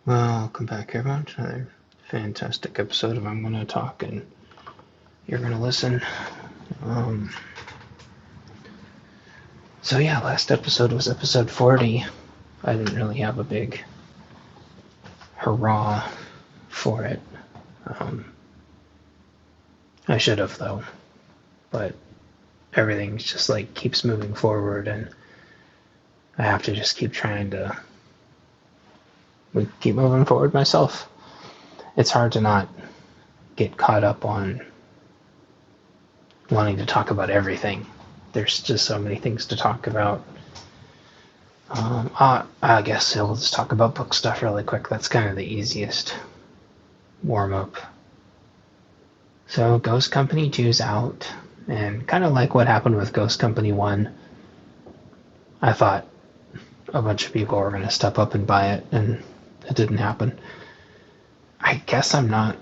Welcome back, everyone, to another fantastic episode of I'm Gonna Talk and You're Gonna Listen. Last episode was episode 40. I didn't really have a big hurrah for it. I should have, though, but everything just keeps moving forward, and I have to just keep trying to keep moving forward myself. It's hard to not get caught up on wanting to talk about everything. There's just so many things to talk about. I guess we'll just talk about book stuff really quick. That's kind of the easiest warm-up. So Ghost Company 2's out, and kind of like what happened with Ghost Company 1, I thought a bunch of people were going to step up and buy it, and it didn't happen. I guess I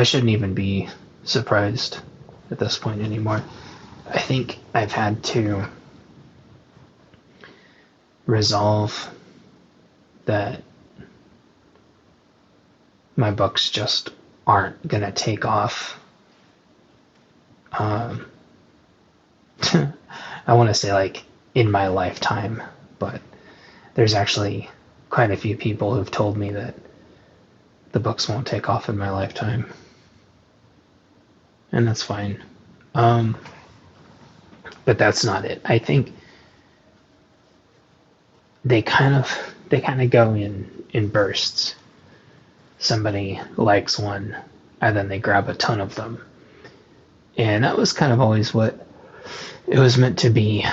shouldn't even be surprised at this point anymore. I think I've had to resolve that my books just aren't gonna take off. I want to say in my lifetime, but there's actually quite a few people who've told me that the books won't take off in my lifetime, and that's fine. But that's not it. I think they kind of go in bursts. Somebody likes one, and then they grab a ton of them, and that was kind of always what it was meant to be,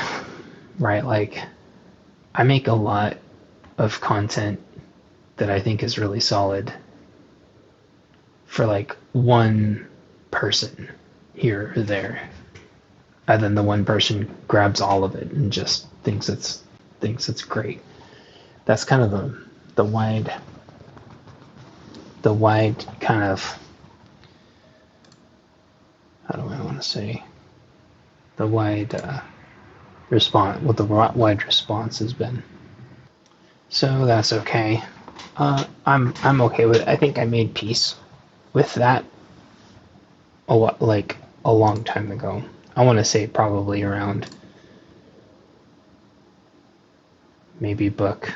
right? I make a lot of content that I think is really solid for one person here or there, and then the one person grabs all of it and just thinks it's great. That's kind of the wide kind of, how do I want to say, the wide response, what the wide response has been. So that's okay. I'm okay with it. I think I made peace with that a long time ago. I want to say probably around maybe book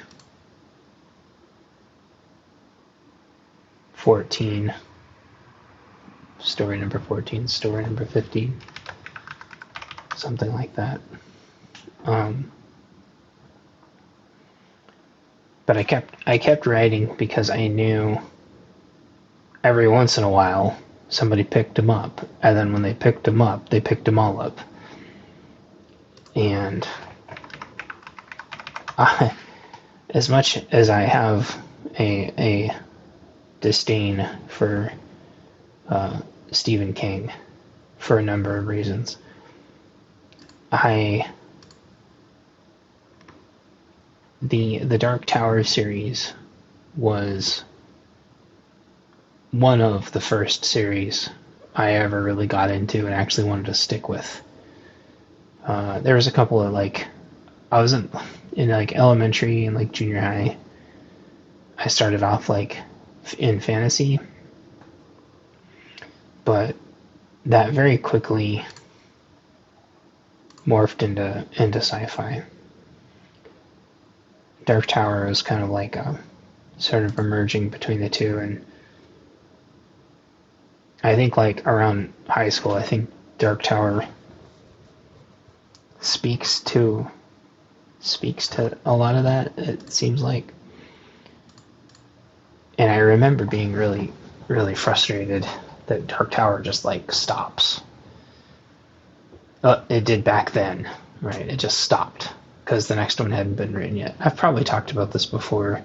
14, story number 14, story number 15, something like that. But I kept writing because I knew every once in a while somebody picked them up, and then when they picked them up, they picked them all up. And as much as I have a disdain for Stephen King for a number of reasons, the Dark Tower series was one of the first series I ever really got into and actually wanted to stick with. There was a couple of I was in elementary and junior high. I started off in fantasy, but that very quickly morphed into sci-fi. Dark Tower was kind of a sort of emerging between the two, and I think around high school, I think Dark Tower speaks to a lot of that, it seems like. And I remember being really, really frustrated that Dark Tower just stops. It did back then, right? It just stopped because the next one hadn't been written yet. I've probably talked about this before,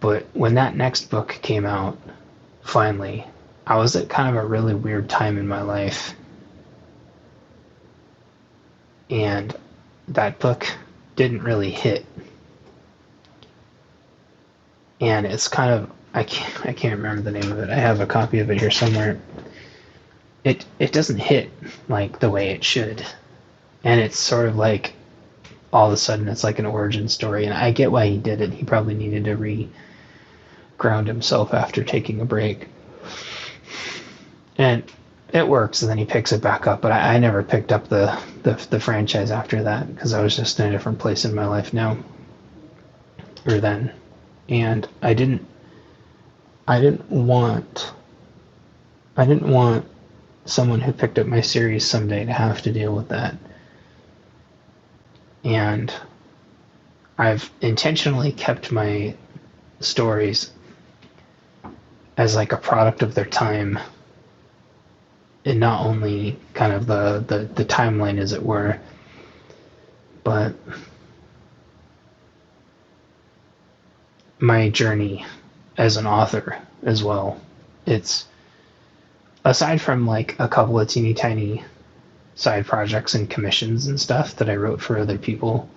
but when that next book came out, finally, I was at kind of a really weird time in my life, and that book didn't really hit. And it's kind of, I can't remember the name of it. I have a copy of it here somewhere. It doesn't hit the way it should, and it's sort of all of a sudden it's an origin story, and I get why he did it. He probably needed to ground himself after taking a break. And it works, and then he picks it back up. But I never picked up the franchise after that because I was just in a different place in my life now, or then, and I didn't want someone who picked up my series someday to have to deal with that. And I've intentionally kept my stories as like a product of their time, and not only kind of the timeline, as it were, but my journey as an author as well. It's, aside from like a couple of teeny tiny side projects and commissions and stuff that I wrote for other people,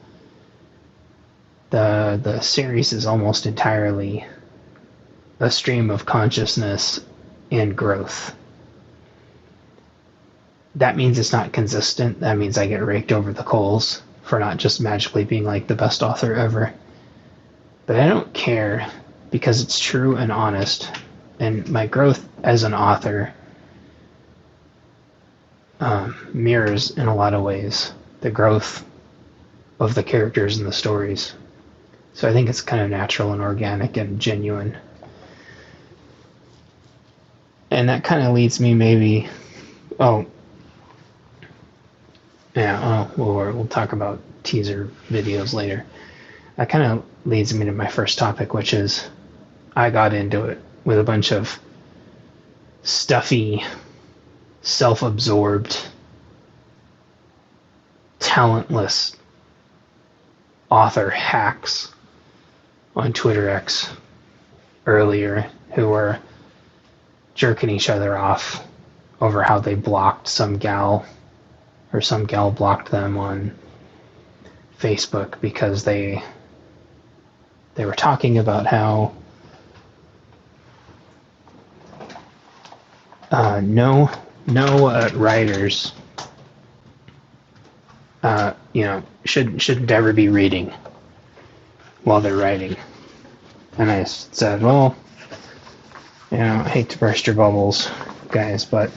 the series is almost entirely a stream of consciousness and growth. That means it's not consistent. That means I get raked over the coals for not just magically being like the best author ever. But I don't care, because it's true and honest. And my growth as an author mirrors in a lot of ways the growth of the characters and the stories. So I think it's kind of natural and organic and genuine. And that kind of leads me maybe, we'll talk about teaser videos later. That kind of leads me to my first topic, which is I got into it with a bunch of stuffy, self-absorbed, talentless author hacks on Twitter X earlier, who were jerking each other off over how they blocked some gal, or some gal blocked them on Facebook because they were talking about how no writers shouldn't ever be reading while they're writing. And I said, well, I hate to burst your bubbles, guys, but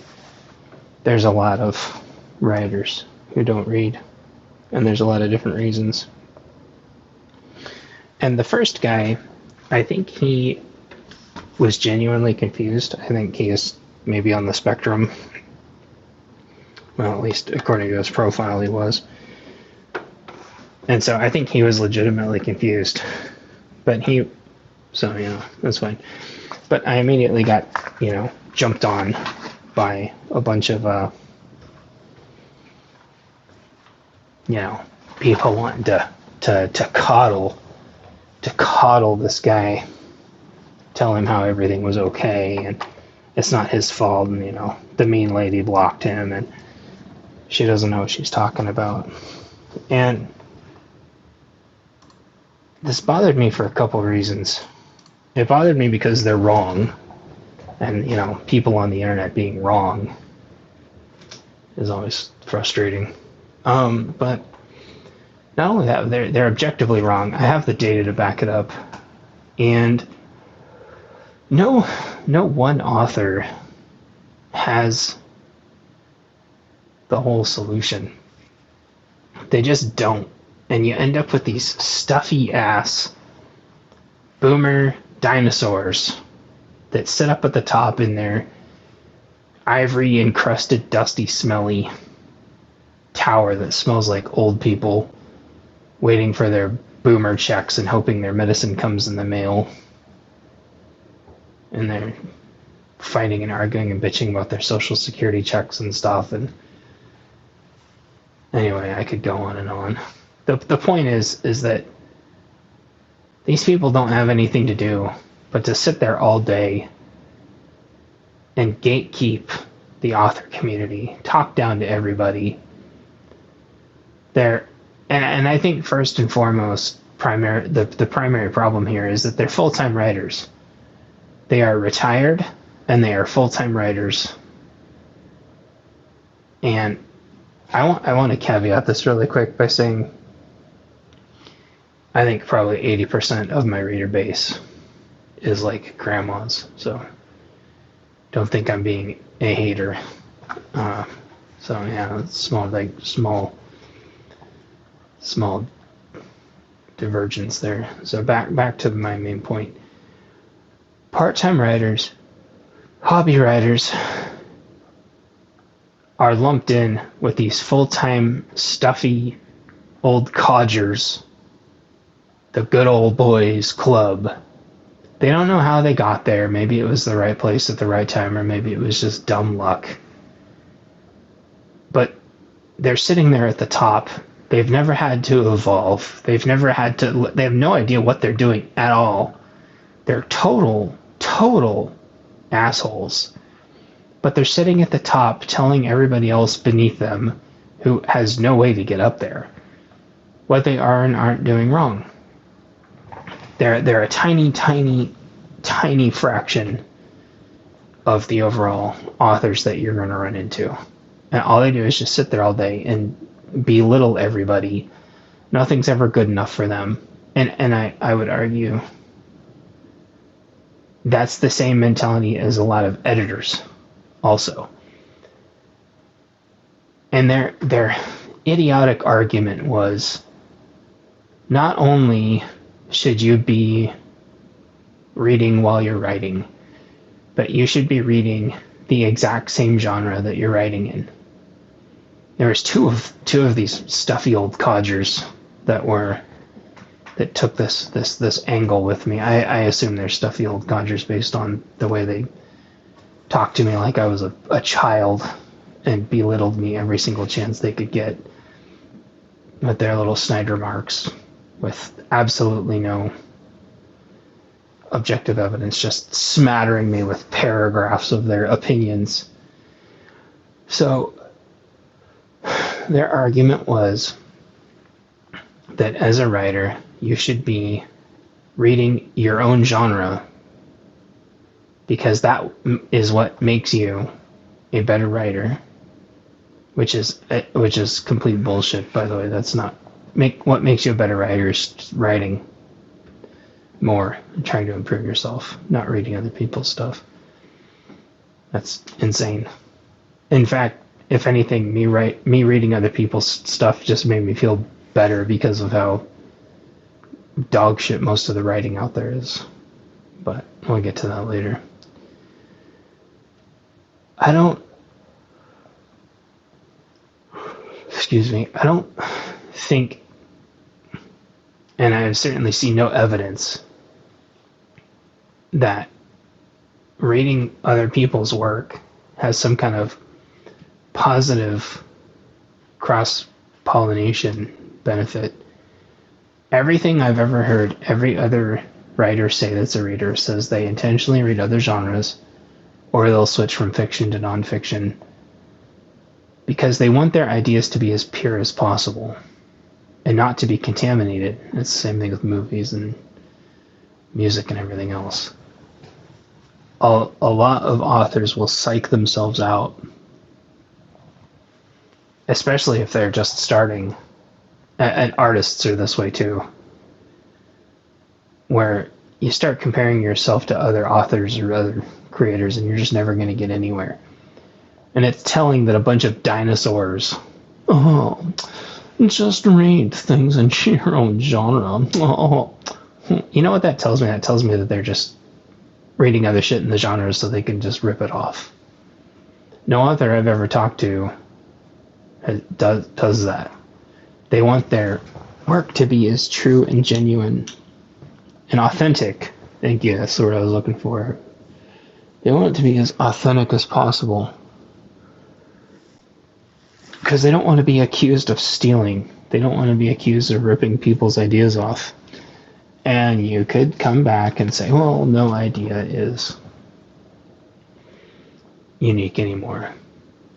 there's a lot of writers who don't read, and there's a lot of different reasons. And the first guy, I think he was genuinely confused. I think he is maybe on the spectrum. Well, at least according to his profile, he was. And so I think he was legitimately confused. But that's fine. But I immediately got, jumped on by a bunch of, people wanting to coddle this guy, tell him how everything was okay, and it's not his fault, and, the mean lady blocked him, and she doesn't know what she's talking about. And this bothered me for a couple reasons. It bothered me because they're wrong, and, people on the internet being wrong is always frustrating. But not only that, they're objectively wrong. I have the data to back it up. And no one author has the whole solution. They just don't. And you end up with these stuffy ass boomer dinosaurs that sit up at the top in their ivory encrusted, dusty, smelly tower that smells like old people waiting for their boomer checks and hoping their medicine comes in the mail. And they're fighting and arguing and bitching about their social security checks and stuff. And anyway, I could go on and on. The point is that these people don't have anything to do but to sit there all day and gatekeep the author community, talk down to everybody. And I think first and foremost, the primary problem here is that they're full-time writers. They are retired, and they are full-time writers. And I want to caveat this really quick by saying I think probably 80% of my reader base is like grandma's. So don't think I'm being a hater. So yeah, small divergence there. So back to my main point. Part-time writers, hobby writers, are lumped in with these full-time stuffy old codgers, the good old boys club. They don't know how they got there. Maybe it was the right place at the right time, or maybe it was just dumb luck. But they're sitting there at the top. They've never had to evolve. They have no idea what they're doing at all. They're total assholes. But they're sitting at the top telling everybody else beneath them, who has no way to get up there, what they are and aren't doing wrong. They're a tiny fraction of the overall authors that you're going to run into. And all they do is just sit there all day and belittle everybody. Nothing's ever good enough for them. And I would argue that's the same mentality as a lot of editors also. And their idiotic argument was, not only should you be reading while you're writing, but you should be reading the exact same genre that you're writing in. There was two of these stuffy old codgers that took this angle with me. I assume they're stuffy old codgers based on the way they talked to me like I was a child and belittled me every single chance they could get with their little snide remarks with absolutely no objective evidence, just smattering me with paragraphs of their opinions. So their argument was that as a writer, you should be reading your own genre because that is what makes you a better writer, which is complete bullshit, by the way. That's not what makes you a better writer is writing more and trying to improve yourself, not reading other people's stuff. That's insane. In fact, if anything, me reading other people's stuff just made me feel better because of how dog shit most of the writing out there is. But we'll get to that later. I don't think, and I have certainly seen no evidence that reading other people's work has some kind of positive cross-pollination benefit. Everything I've ever heard every other writer say that's a reader says they intentionally read other genres, or they'll switch from fiction to nonfiction because they want their ideas to be as pure as possible and not to be contaminated. It's the same thing with movies and music and everything else. A lot of authors will psych themselves out, especially if they're just starting. And artists are this way too, where you start comparing yourself to other authors or other creators and you're just never going to get anywhere. And it's telling that a bunch of dinosaurs, just read things in your own genre. You know what that tells me? That tells me that they're just reading other shit in the genres so they can just rip it off. No author I've ever talked to does that. They want their work to be as true and genuine and authentic. Thank you, that's the word I was looking for. They want it to be as authentic as possible. Because they don't want to be accused of stealing. They don't want to be accused of ripping people's ideas off. And you could come back and say, well, no idea is unique anymore.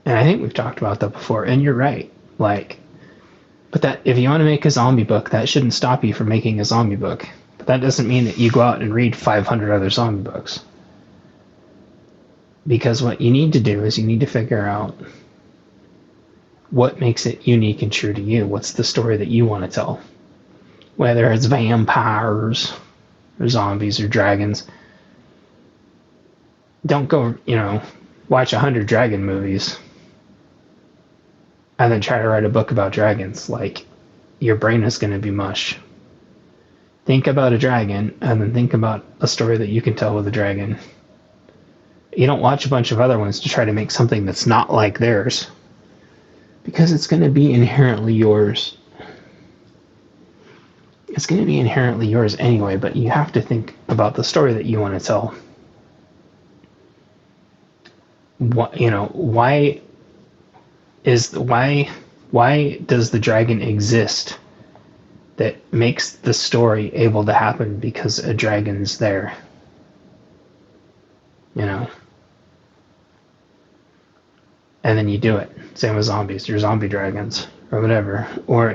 And I think we've talked about that before. And you're right. But that if you want to make a zombie book, that shouldn't stop you from making a zombie book. But that doesn't mean that you go out and read 500 other zombie books. Because what you need to do is you need to figure out what makes it unique and true to you. What's the story that you want to tell? Whether it's vampires or zombies or dragons, Don't go, watch 100 dragon movies and then try to write a book about dragons. Like, your brain is going to be mush. Think about a dragon and then think about a story that you can tell with a dragon. You don't watch a bunch of other ones to try to make something that's not like theirs, because it's going to be inherently yours. It's going to be inherently yours anyway, but you have to think about the story that you want to tell. Why does the dragon exist that makes the story able to happen? Because a dragon's there. And then you do it. Same with zombies. You're zombie dragons or whatever. Or,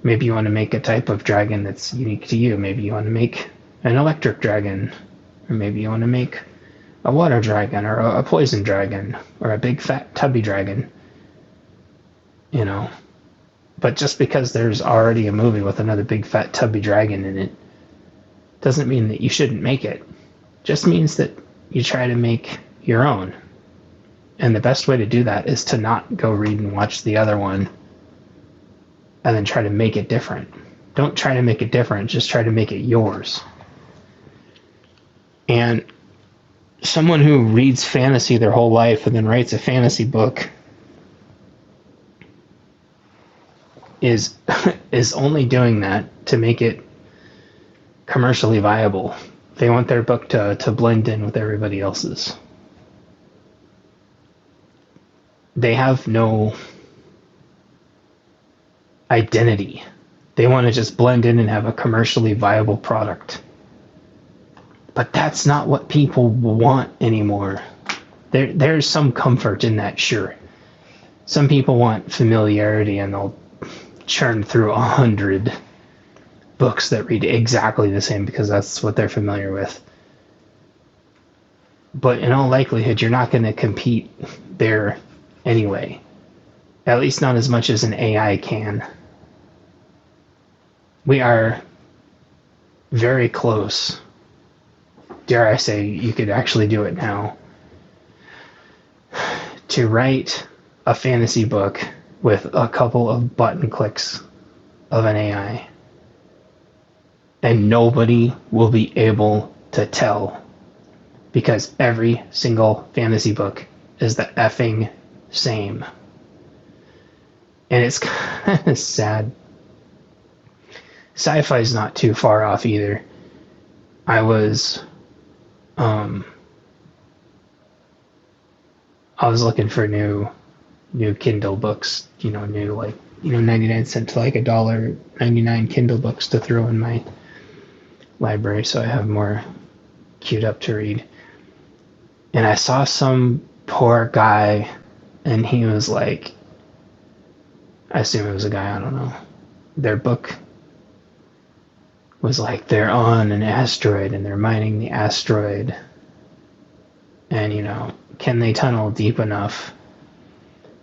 maybe you want to make a type of dragon that's unique to you. Maybe you want to make an electric dragon. Or maybe you want to make a water dragon or a poison dragon or a big fat tubby dragon. But just because there's already a movie with another big fat tubby dragon in it doesn't mean that you shouldn't make it. Just means that you try to make your own. And the best way to do that is to not go read and watch the other one and then try to make it different. Don't try to make it different, just try to make it yours. And someone who reads fantasy their whole life and then writes a fantasy book is only doing that to make it commercially viable. They want their book to blend in with everybody else's. They have no identity. They want to just blend in and have a commercially viable product. But that's not what people want anymore. There's some comfort in that, sure. Some people want familiarity and they'll churn through 100 books that read exactly the same because that's what they're familiar with. But in all likelihood, you're not going to compete there anyway. At least not as much as an AI can. We are very close. Dare I say, you could actually do it now. To write a fantasy book with a couple of button clicks of an AI. And nobody will be able to tell, because every single fantasy book is the effing same. And it's kind of sad. Sci-fi is not too far off either. I was looking for new Kindle books, new 99 cent to like $1.99 Kindle books to throw in my library so I have more queued up to read. And I saw some poor guy, and he was like, I assume it was a guy, I don't know. Their book was like, they're on an asteroid and they're mining the asteroid. And, can they tunnel deep enough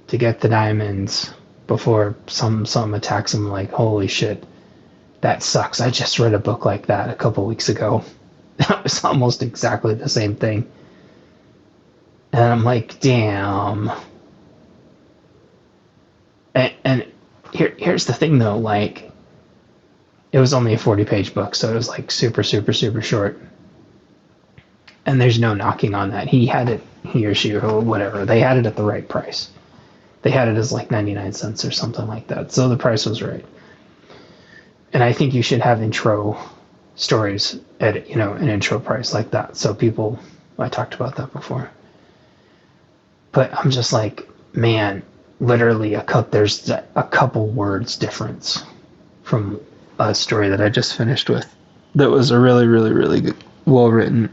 to get the diamonds before some attacks them? Like, holy shit, that sucks. I just read a book like that a couple weeks ago. That was almost exactly the same thing. And I'm like, damn. And here's the thing though, like, it was only a 40-page book, so it was like super, super, super short. And there's no knocking on that. He or she or whatever, they had it at the right price. They had it as like 99 cents or something like that. So the price was right. And I think you should have intro stories at, an intro price like that. So people, I talked about that before. But I'm just like, man, literally there's a couple words difference from a story that I just finished with. That was a really, really, really good, well written.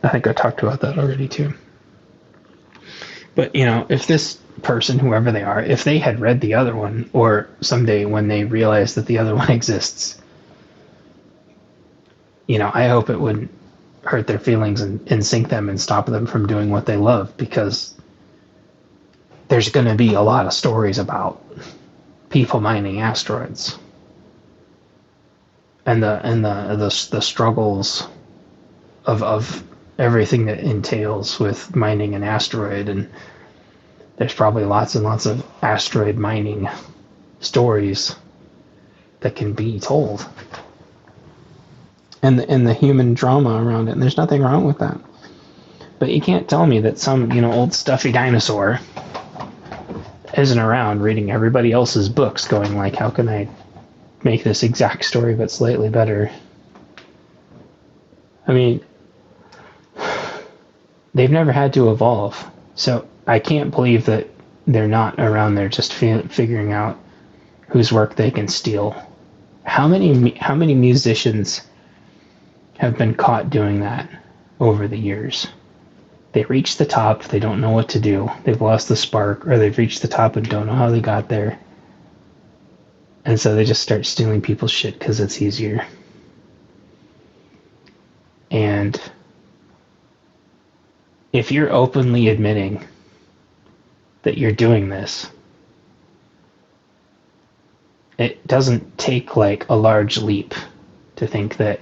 I think I talked about that already too. But, if this person, whoever they are, if they had read the other one, or someday when they realize that the other one exists, I hope it wouldn't hurt their feelings and sink them and stop them from doing what they love, because there's going to be a lot of stories about people mining asteroids and the struggles of everything that entails with mining an asteroid, and there's probably lots and lots of asteroid mining stories that can be told, and the human drama around it. And there's nothing wrong with that. But you can't tell me that some old stuffy dinosaur isn't around reading everybody else's books, going like, how can I make this exact story but slightly better? I mean, they've never had to evolve, so I can't believe that they're not around there just figuring out whose work they can steal. How many musicians have been caught doing that over the years? They reach the top, they don't know what to do, they've lost the spark, or they've reached the top and don't know how they got there, and so they just start stealing people's shit because it's easier. And if you're openly admitting that you're doing this, it doesn't take like a large leap to think that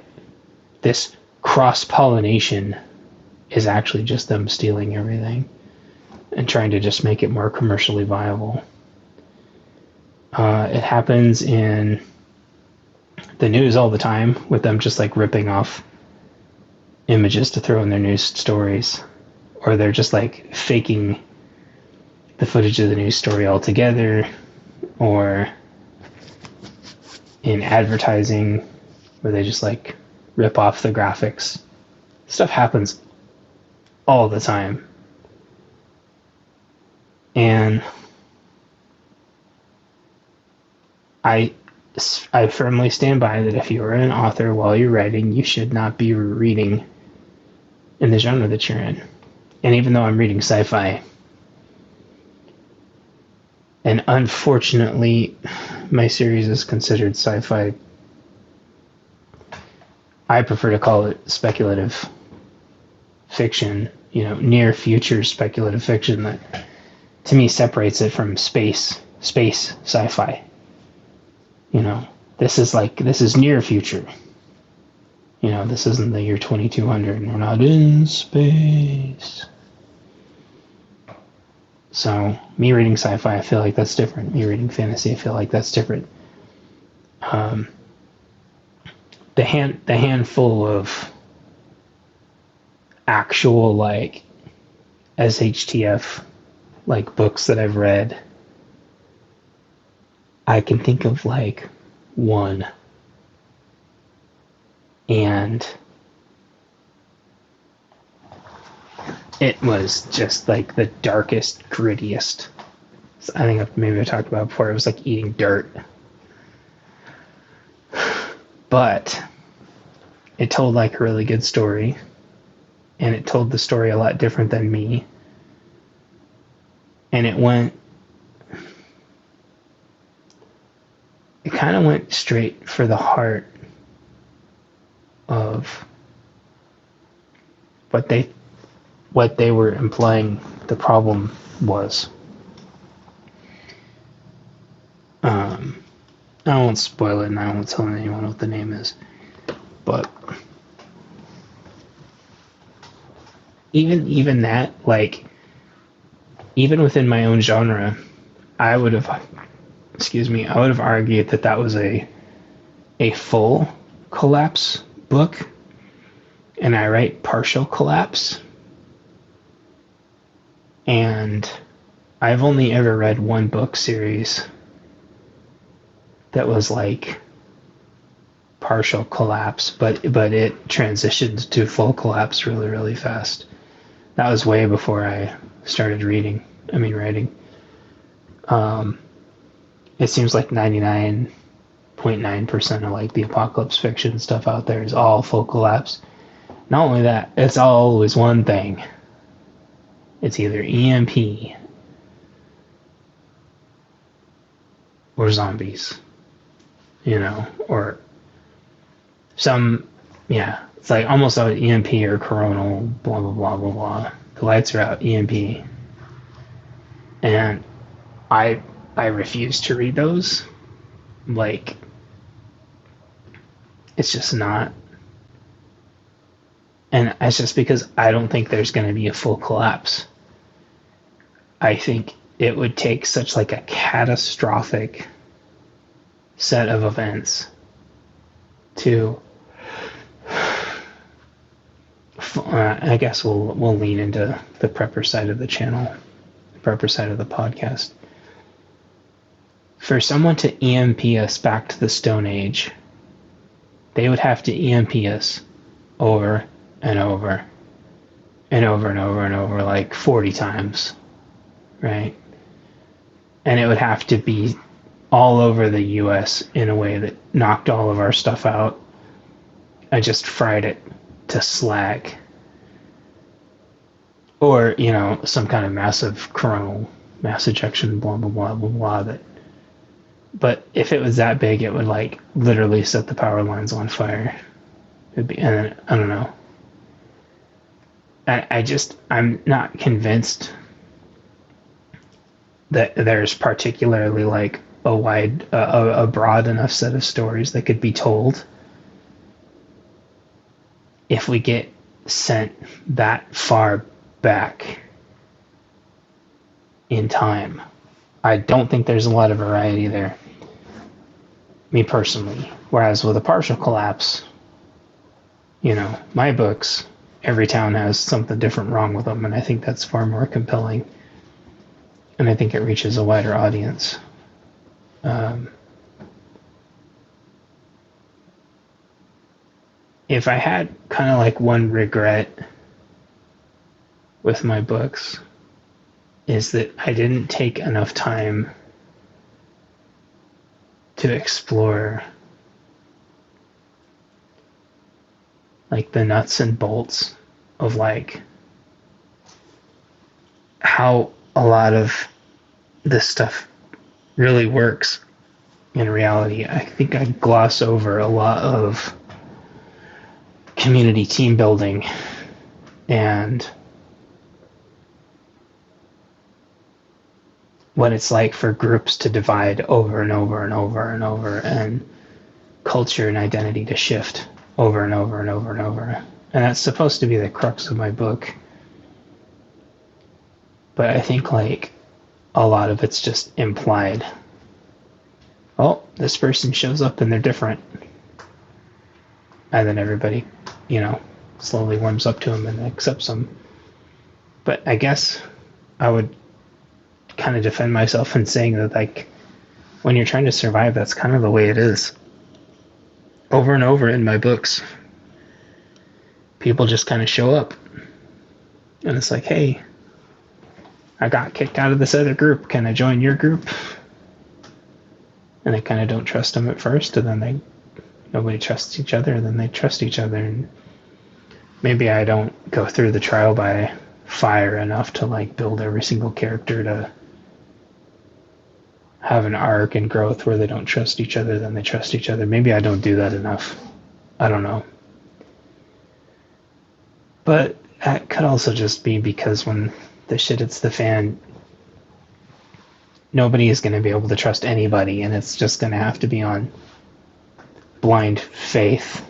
this cross-pollination is actually just them stealing everything and trying to just make it more commercially viable. It happens in the news all the time, with them just like ripping off images to throw in their news stories, or they're just like faking the footage of the news story altogether, or in advertising where they just like rip off the graphics. Stuff happens all the time. And I firmly stand by that if you are an author while you're writing, you should not be reading in the genre that you're in. And even though I'm reading sci-fi, and unfortunately my series is considered sci-fi, I prefer to call it speculative fiction, near future speculative fiction, that to me separates it from space sci-fi. This is near future. This isn't the year 2200 and we're not in space. So me reading sci-fi, I feel like that's different. Me reading fantasy, I feel like that's different. The handful of actual like SHTF like books that I've read, I can think of like one, and it was just like the darkest, grittiest. I think maybe I talked about it before. It was like eating dirt, but it told like a really good story, and it told the story a lot different than me, and it kind of went straight for the heart of what they were implying the problem was. I won't spoil it, and I won't tell anyone what the name is, but even that, like, even within my own genre, I would have argued that was a full collapse book, and I write partial collapse. And I've only ever read one book series that was like partial collapse, but it transitioned to full collapse really, really fast. That was way before I started writing. It seems like 99.9% of like the apocalypse fiction stuff out there is all full collapse. Not only that, it's always one thing. It's either EMP or zombies, or some, it's like almost always EMP or coronal, blah, blah, blah, blah, blah. The lights are out, EMP. And I refuse to read those. Like, it's just not And it's just because I don't think there's going to be a full collapse. I think it would take such like a catastrophic set of events to I guess we'll lean into the prepper side of the channel, the prepper side of the podcast. For someone to EMP us back to the Stone Age, they would have to EMP us over and over and over and over and over like 40 times, right? And it would have to be all over the US in a way that knocked all of our stuff out. I just fried it to slag. Or, some kind of massive coronal mass ejection, blah, blah, blah, blah, blah. But if it was that big, it would, like, literally set the power lines on fire. It'd be, and then, I don't know. I'm not convinced that there's particularly, like, a broad enough set of stories that could be told if we get sent that far back in time. I don't think there's a lot of variety there, me personally. Whereas with a partial collapse, my books, every town has something different wrong with them, and I think that's far more compelling, and I think it reaches a wider audience. If I had kind of like one regret with my books, is that I didn't take enough time to explore like the nuts and bolts of like how a lot of this stuff really works in reality. I think I gloss over a lot of community team building and what it's like for groups to divide over and over and over and over, and culture and identity to shift over and over and over and over. And that's supposed to be the crux of my book. But I think like a lot of it's just implied. Oh, this person shows up and they're different. And then everybody, slowly warms up to them and accepts them. But I guess I would kind of defend myself in saying that, like, when you're trying to survive, that's kind of the way it is. Over and over in my books, people just kind of show up. And it's like, hey, I got kicked out of this other group. Can I join your group? And I kind of don't trust them at first, and then nobody trusts each other, and then they trust each other. And maybe I don't go through the trial by fire enough to like build every single character to have an arc and growth where they don't trust each other, then they trust each other. Maybe I don't do that enough. I don't know. But that could also just be because when the shit hits the fan, nobody is going to be able to trust anybody, and it's just going to have to be on blind faith,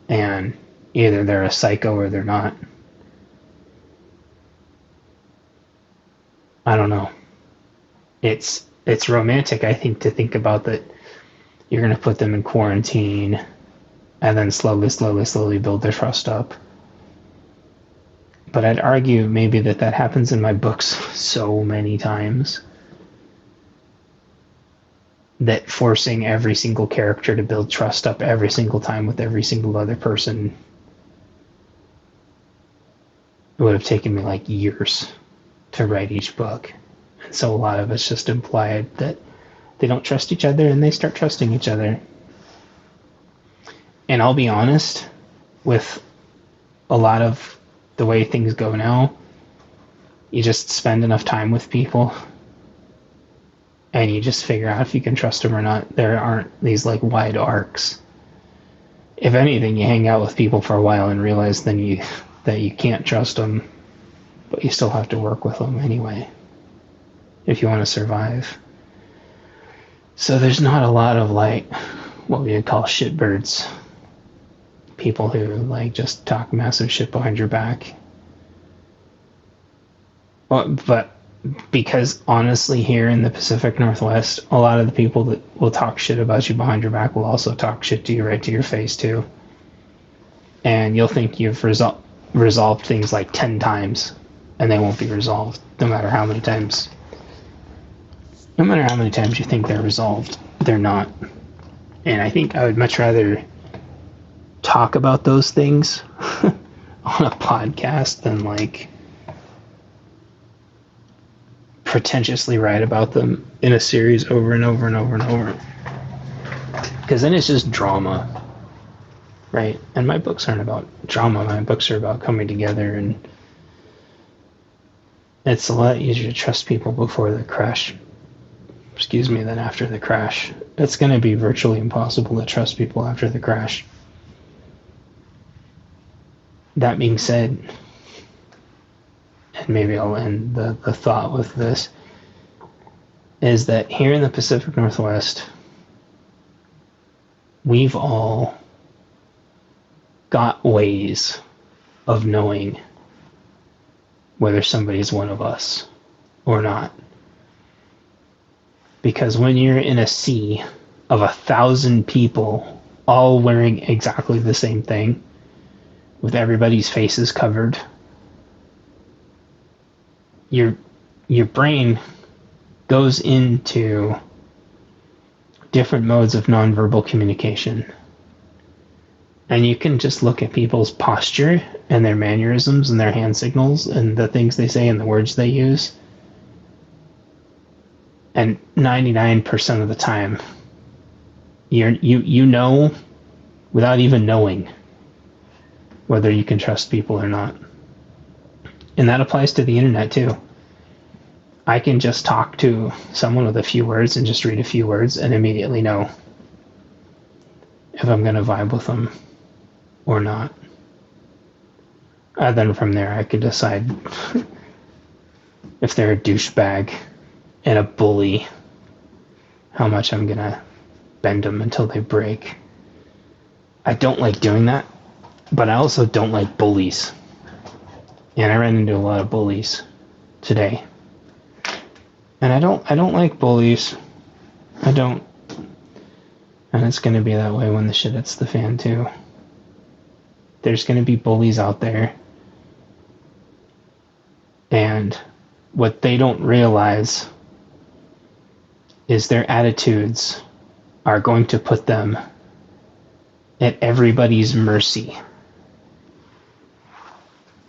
and either they're a psycho or they're not. I don't know. It's romantic, I think, to think about that you're going to put them in quarantine and then slowly build their trust up. But I'd argue maybe that happens in my books so many times that forcing every single character to build trust up every single time with every single other person would have taken me like years to write each book. And so a lot of it's just implied that they don't trust each other and they start trusting each other. And I'll be honest, with a lot of the way things go now, you just spend enough time with people and you just figure out if you can trust them or not. There aren't these like wide arcs. If anything, you hang out with people for a while and realize then that you can't trust them, but you still have to work with them anyway if you want to survive. So there's not a lot of like what we would call shitbirds people who like just talk massive shit behind your back. But because honestly, here in the Pacific Northwest, a lot of the people that will talk shit about you behind your back will also talk shit to you right to your face too. And you'll think you've resolved things like 10 times, and they won't be resolved, no matter how many times. No matter how many times you think they're resolved, they're not. And I think I would much rather talk about those things on a podcast than like pretentiously write about them in a series over and over and over and over. Because then it's just drama, right? And my books aren't about drama. My books are about coming together, and it's a lot easier to trust people before the crash. Than after the crash. It's going to be virtually impossible to trust people after the crash. That being said, and maybe I'll end the thought with this, is that here in the Pacific Northwest, we've all got ways of knowing whether somebody's one of us or not. Because when you're in a sea of 1,000 people all wearing exactly the same thing, with everybody's faces covered, your brain goes into different modes of nonverbal communication. And you can just look at people's posture and their mannerisms and their hand signals and the things they say and the words they use. And 99% of the time, you know without even knowing whether you can trust people or not. And that applies to the internet too. I can just talk to someone with a few words and just read a few words and immediately know if I'm going to vibe with them or not. And then from there, I can decide if they're a douchebag and a bully, how much I'm going to bend them until they break. I don't like doing that, but I also don't like bullies. And I ran into a lot of bullies today. And I don't like bullies. I don't. And it's going to be that way when the shit hits the fan too. There's going to be bullies out there. And what they don't realize is their attitudes are going to put them at everybody's mercy.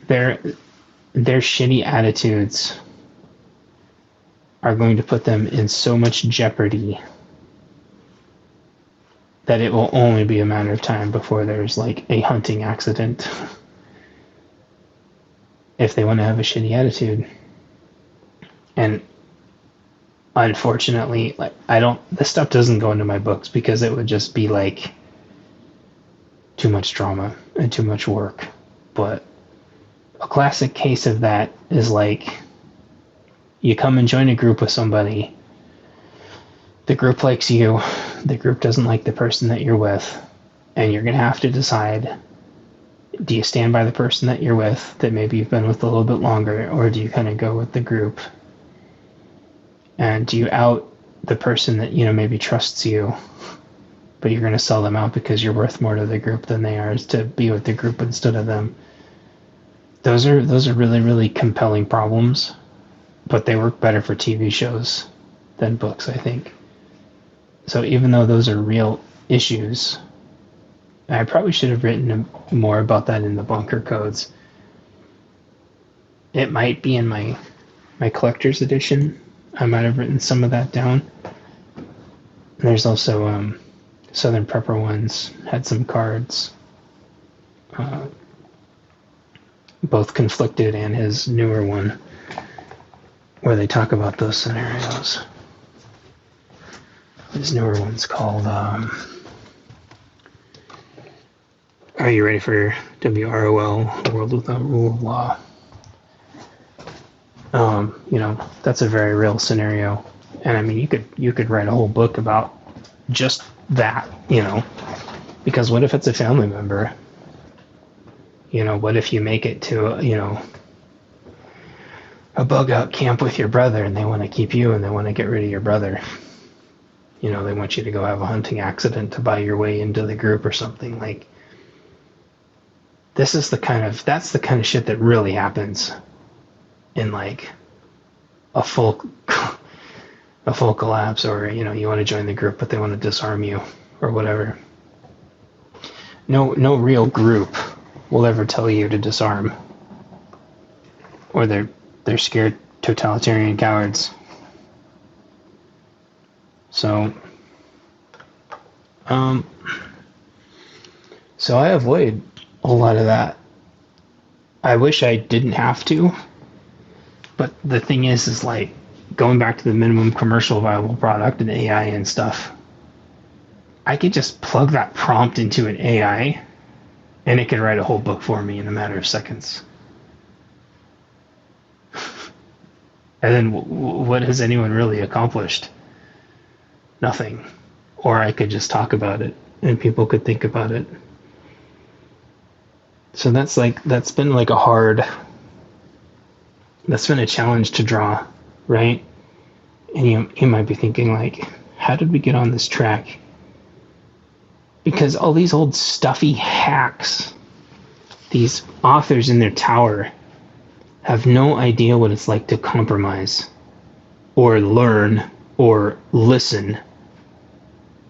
Their shitty attitudes are going to put them in so much jeopardy that it will only be a matter of time before there's like a hunting accident if they want to have a shitty attitude. And unfortunately, like this stuff doesn't go into my books because it would just be like too much drama and too much work. But a classic case of that is like you come and join a group with somebody. The group likes you. The group doesn't like the person that you're with. And you're going to have to decide, do you stand by the person that you're with that maybe you've been with a little bit longer, or do you kind of go with the group? And do you out the person that, maybe trusts you, but you're going to sell them out because you're worth more to the group than they are to be with the group instead of them? Those are really, really compelling problems, but they work better for TV shows than books, I think. So even though those are real issues, I probably should have written more about that in the bunker codes. It might be in my collector's edition. I might have written some of that down. There's also Southern Prepper ones had some cards, both conflicted and his newer one, where they talk about those scenarios. His newer one's called Are You Ready for WROL, World Without Rule of Law? That's a very real scenario. And I mean, you could write a whole book about just that, because what if it's a family member What if you make it to, a bug out camp with your brother and they want to keep you and they want to get rid of your brother? They want you to go have a hunting accident to buy your way into the group or something. Like, that's the kind of shit that really happens in like a full collapse, or you want to join the group but they want to disarm you or whatever. No real group will ever tell you to disarm, or they're scared totalitarian cowards. So I avoid a lot of that. I wish I didn't have to, but the thing is like, going back to the minimum commercial viable product and AI and stuff, I could just plug that prompt into an AI and it could write a whole book for me in a matter of seconds. And then what has anyone really accomplished? Nothing. Or I could just talk about it and people could think about it. So that's been a challenge to draw, right? And you might be thinking like, how did we get on this track? Because all these old stuffy hacks, these authors in their tower, have no idea what it's like to compromise or learn or listen.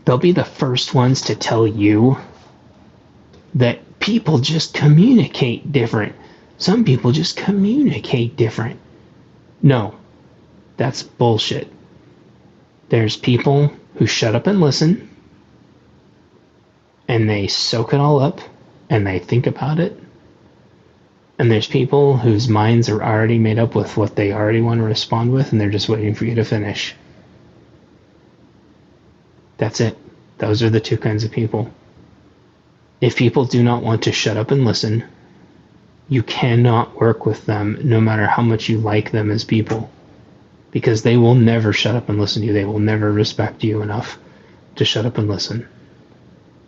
They'll be the first ones to tell you that people just communicate different. Some people just communicate different. No, that's bullshit. There's people who shut up and listen, and they soak it all up, and they think about it. And there's people whose minds are already made up with what they already want to respond with, and they're just waiting for you to finish. That's it. Those are the two kinds of people. If people do not want to shut up and listen, you cannot work with them no matter how much you like them as people, because they will never shut up and listen to you. They will never respect you enough to shut up and listen.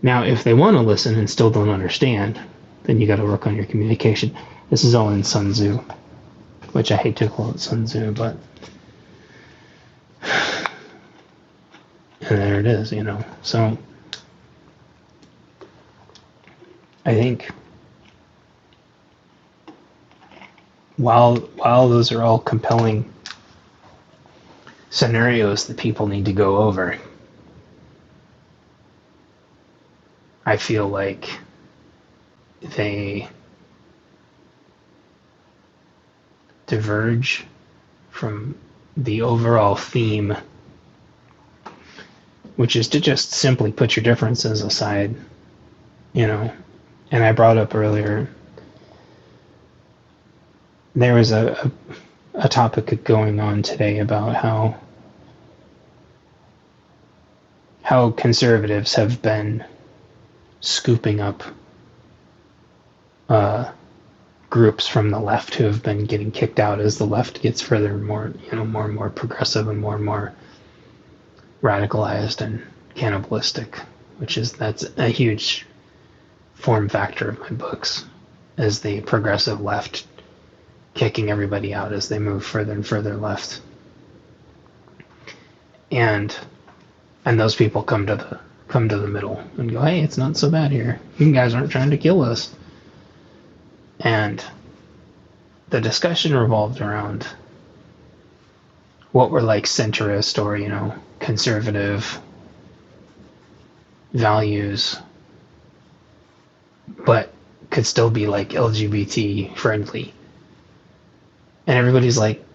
Now, if they want to listen and still don't understand, then you got to work on your communication. This is all in Sun Tzu, which I hate to call it Sun Tzu, but and there it is, So I think while those are all compelling scenarios that people need to go over, I feel like they diverge from the overall theme, which is to just simply put your differences aside, And I brought up earlier, there was a topic going on today about how conservatives have been scooping up groups from the left who have been getting kicked out as the left gets further and more and more progressive and more radicalized and cannibalistic, that's a huge form factor of my books, as the progressive left kicking everybody out as they move further and further left. And those people come to the middle and go, hey, it's not so bad here. You guys aren't trying to kill us. And the discussion revolved around what were like centrist or, conservative values, but could still be like LGBT friendly. And everybody's like,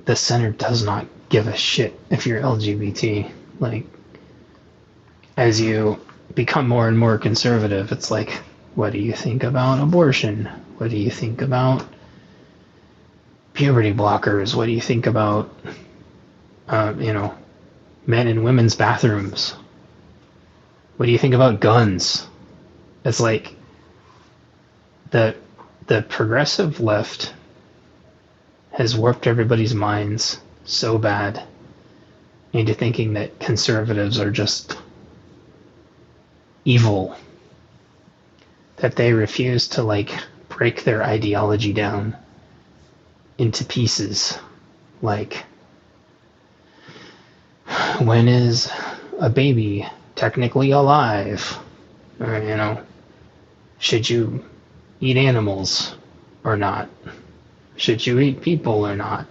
the center does not give a shit if you're LGBT. Like, as you become more and more conservative, it's like, what do you think about abortion? What do you think about puberty blockers? What do you think about, men in women's bathrooms? What do you think about guns? It's like the progressive left has warped everybody's minds so bad into thinking that conservatives are just evil, that they refuse to break their ideology down into pieces. Like, when is a baby technically alive? Or, should you eat animals or not? Should you eat people or not?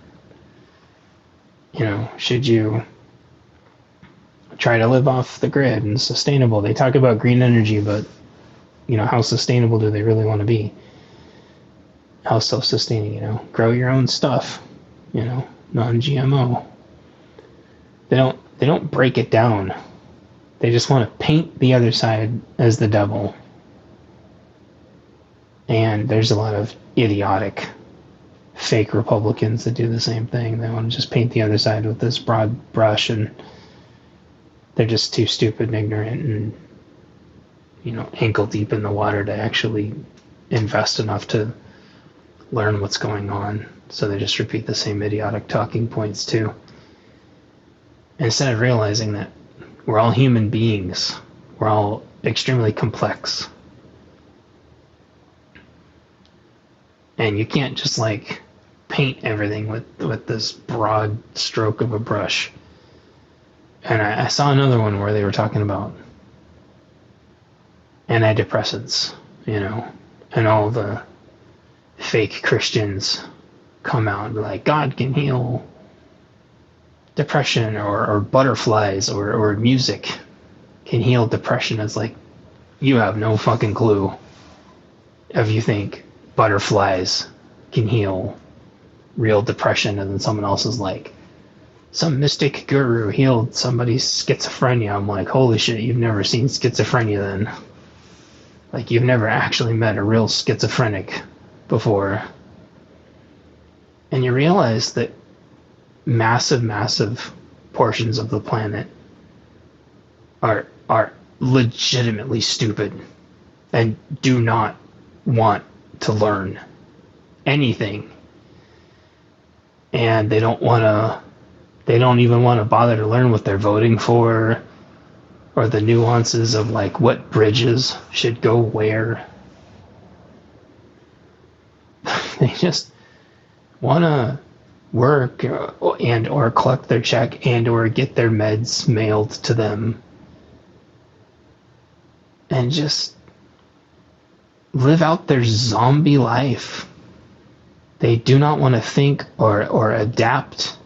Should you try to live off the grid and sustainable? They talk about green energy, but how sustainable do they really want to be? How self-sustaining? Grow your own stuff, non-GMO. They don't break it down. They just want to paint the other side as the devil. And there's a lot of idiotic fake Republicans that do the same thing. They want to just paint the other side with this broad brush, and they're just too stupid and ignorant and ankle deep in the water to actually invest enough to learn what's going on. So they just repeat the same idiotic talking points too, instead of realizing that we're all human beings. We're all extremely complex, and you can't just paint everything with this broad stroke of a brush. And I saw another one where they were talking about antidepressants, and all the fake Christians come out and be like, God can heal depression, or butterflies, or music can heal depression. It's like, you have no fucking clue if you think butterflies can heal real depression, and then someone else is like, some mystic guru healed somebody's schizophrenia. I'm like, holy shit, you've never seen schizophrenia then. Like, you've never actually met a real schizophrenic before. And you realize that massive portions of the planet are legitimately stupid and do not want to learn anything. And they don't even want to bother to learn what they're voting for, or the nuances of what bridges should go where. They just want to work and or collect their check and or get their meds mailed to them and just live out their zombie life. They do not want to think or adapt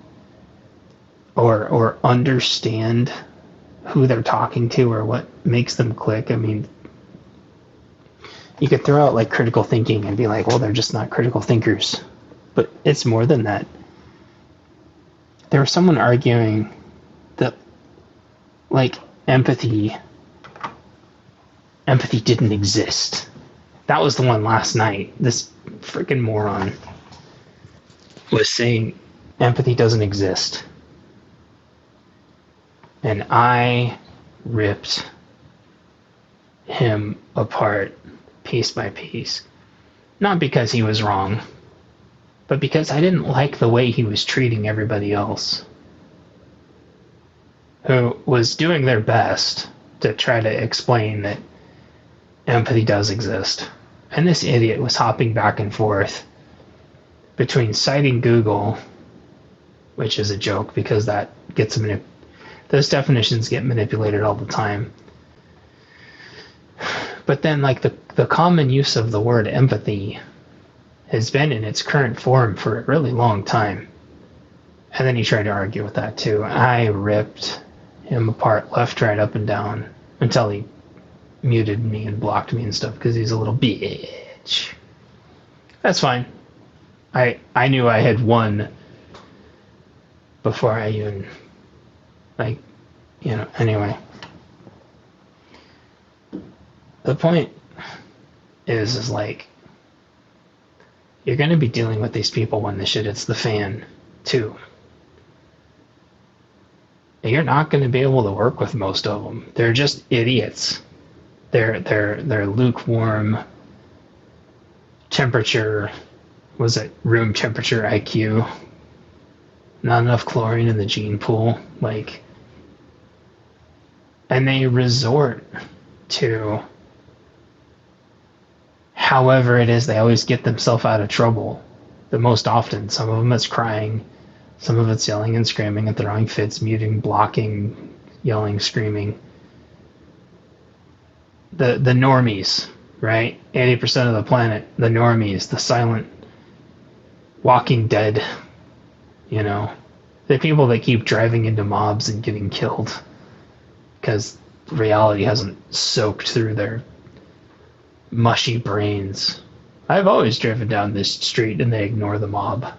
or understand who they're talking to or what makes them click. I mean, you could throw out critical thinking and be like, well, they're just not critical thinkers. But it's more than that. There was someone arguing that empathy didn't exist. That was the one last night. This freaking moron was saying empathy doesn't exist. And I ripped him apart piece by piece. Not because he was wrong, but because I didn't like the way he was treating everybody else who was doing their best to try to explain that empathy does exist. And this idiot was hopping back and forth between citing Google, which is a joke because that gets those definitions get manipulated all the time. But then the common use of the word empathy has been in its current form for a really long time. And then he tried to argue with that too. I ripped him apart left, right, up, and down until he muted me and blocked me and stuff because he's a little bitch. That's fine. I knew I had won before I even anyway. The point is you're going to be dealing with these people when the shit hits the fan too. You're not going to be able to work with most of them. They're just idiots. They're lukewarm temperature. Was it room temperature IQ? Not enough chlorine in the gene pool. And they resort to however it is, they always get themselves out of trouble. The most often, some of them it's crying, some of it's yelling and screaming and throwing fits, muting, blocking, yelling, screaming. The normies, right? 80% of the planet, the normies, the silent Walking Dead, you know, the people that keep driving into mobs and getting killed because reality hasn't soaked through their mushy brains. I've always driven down this street and they ignore the mob.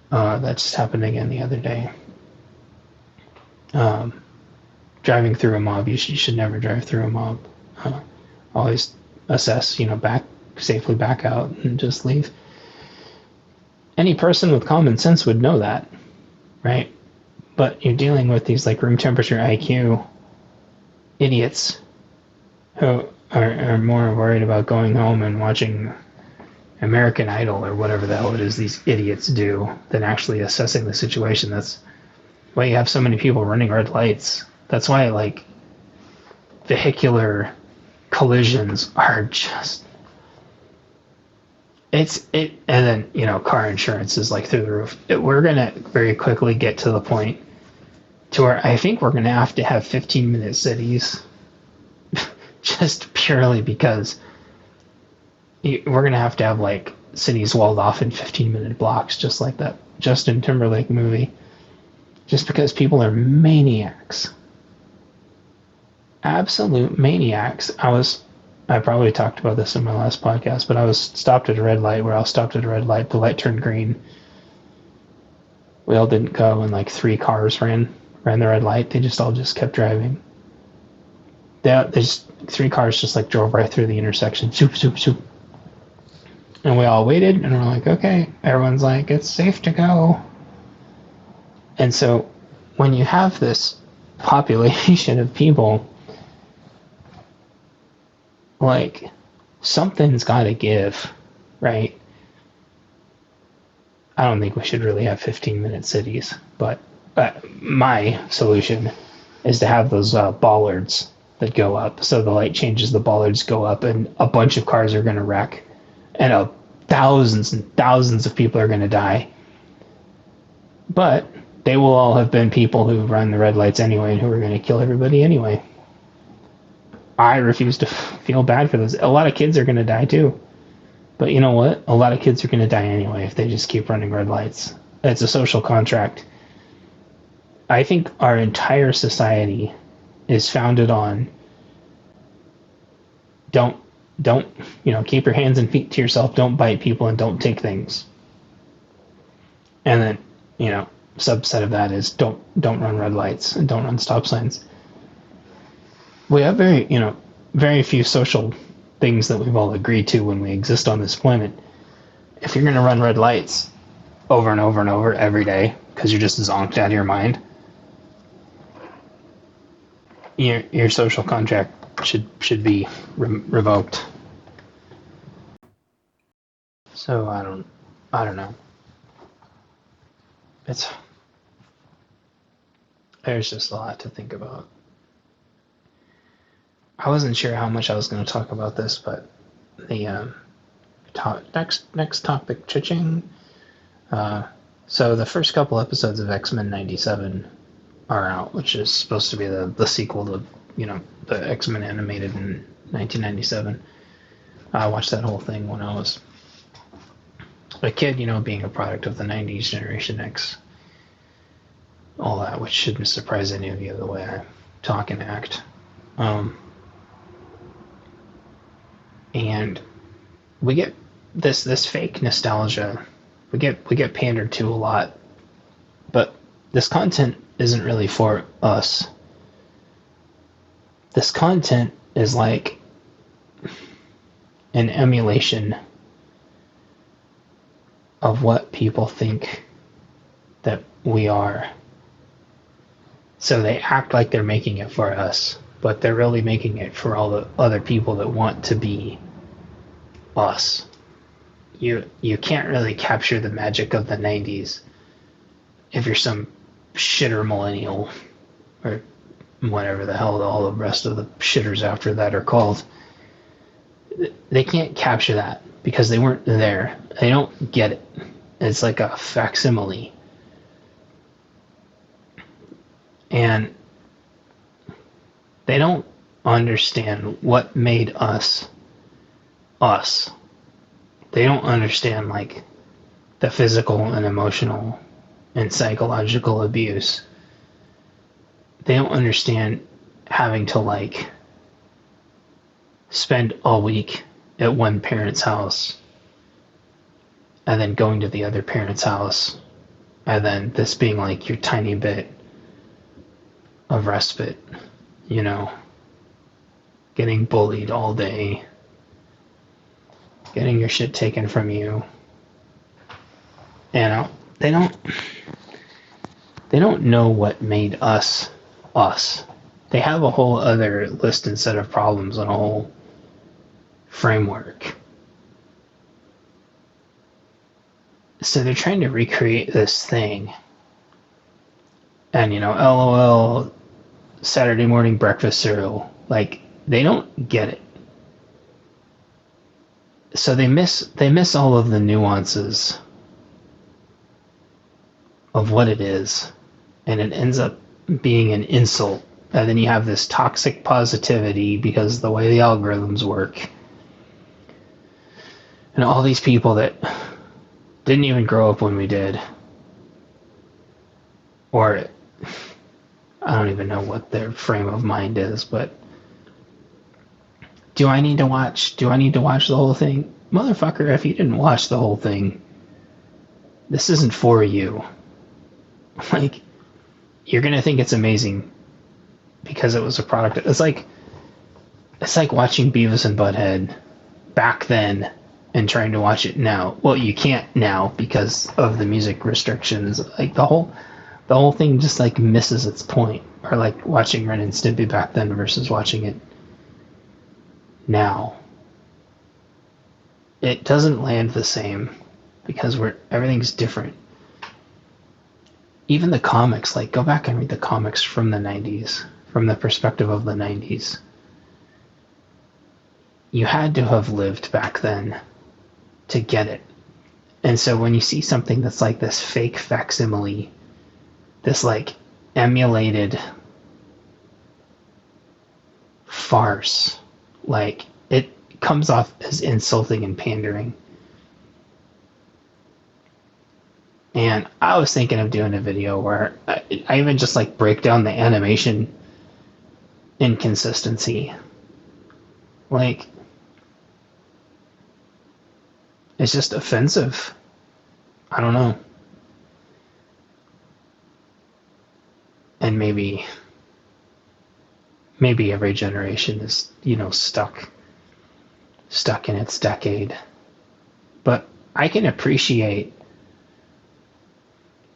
That just happened again the other day. Driving through a mob, you should never drive through a mob. Always assess, safely back out and just leave. Any person with common sense would know that, right? But you're dealing with these like room temperature IQ idiots who are more worried about going home and watching American Idol or whatever the hell it is these idiots do than actually assessing the situation. That's why you have so many people running red lights. That's why like vehicular collisions are just and then car insurance is like through the roof. We're gonna very quickly get to the point to where I think we're gonna have to have 15-minute cities just purely because we're gonna have to have like cities walled off in 15-minute blocks, just like that Justin Timberlake movie, just because people are maniacs, absolute maniacs. I probably talked about this in my last podcast, but I was stopped at a red light. The light turned green. We all didn't go, and like 3 cars ran the red light. They just all kept driving. There's 3 cars just like drove right through the intersection. Zoop, zoop, zoop. And we all waited, and we're like, okay. Everyone's like, it's safe to go. And so when you have this population of people, like, something's got to give, right? I don't think we should really have 15-minute cities, but my solution is to have those bollards that go up. So the light changes, the bollards go up, and a bunch of cars are going to wreck, and thousands and thousands of people are going to die. But they will all have been people who run the red lights anyway and who are going to kill everybody anyway. I refuse to feel bad for those. A lot of kids are going to die too. But you know what? A lot of kids are going to die anyway if they just keep running red lights. It's a social contract. I think our entire society is founded on don't keep your hands and feet to yourself, don't bite people, and don't take things. And then, subset of that is don't run red lights and don't run stop signs. We have very few social things that we've all agreed to when we exist on this planet. If you're going to run red lights over and over and over every day because you're just zonked out of your mind, your social contract should be revoked. So I don't know. There's just a lot to think about. I wasn't sure how much I was going to talk about this, but the next topic, cha-ching. So the first couple episodes of X-Men 97 are out, which is supposed to be the sequel to the X-Men animated in 1997. I watched that whole thing when I was a kid, being a product of the 90s, Generation X, all that, which shouldn't surprise any of you the way I talk and act. And we get this fake nostalgia. We get pandered to a lot, but this content isn't really for us. This content is like an emulation of what people think that we are. So they act like they're making it for us, but they're really making it for all the other people that want to be us. You can't really capture the magic of the 90s if you're some shitter millennial or whatever the hell all the rest of the shitters after that are called. they can't capture that because they weren't there. They don't get it. It's like a facsimile. And they don't understand what made us us. They don't understand like the physical and emotional and psychological abuse. They don't understand having to like spend all week at one parent's house and then going to the other parent's house and then this being like your tiny bit of respite, you know, getting bullied all day, getting your shit taken from you. You know, they don't know what made us us. They have a whole other list and set of problems and a whole framework. So they're trying to recreate this thing. And, you know, LOL, Saturday morning breakfast cereal. Like, they don't get it. So they miss all of the nuances of what it is. And it ends up being an insult. And then you have this toxic positivity because the way the algorithms work. And all these people that didn't even grow up when we did. Or I don't even know what their frame of mind is, but do I need to watch the whole thing? Motherfucker, if you didn't watch the whole thing, this isn't for you. Like, you're gonna think it's amazing because it was a product. It's like watching Beavis and Butthead back then and trying to watch it now. Well, you can't now because of the music restrictions. Like the whole thing just like misses its point. Or like watching Ren and Stimpy back then versus watching it now. It doesn't land the same because everything's different. Even the comics, like go back and read the comics from the 90s, from the perspective of the 90s. You had to have lived back then to get it. And so when you see something that's like this fake facsimile, this like emulated farce, like it comes off as insulting and pandering. And I was thinking of doing a video where I even just like break down the animation inconsistency. Like, it's just offensive. I don't know. And maybe every generation is, you know, stuck in its decade. But I can appreciate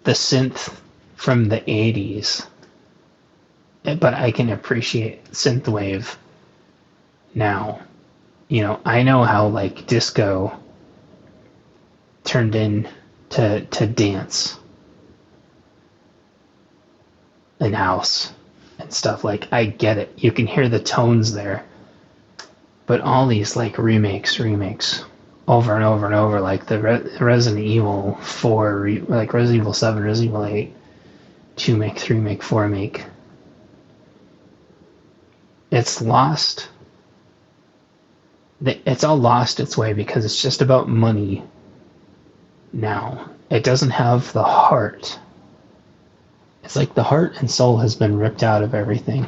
the synth from the 80s. But I can appreciate synthwave now. You know, I know how like disco turned into dance and house and stuff. Like, I get it. You can hear the tones there. But all these like remakes over and over and over, like the Resident Evil 4, like Resident Evil 7, Resident Evil 8, 2 make, 3 make, 4 make. It's lost. It's all lost its way because it's just about money now. It doesn't have the heart. It's like the heart and soul has been ripped out of everything.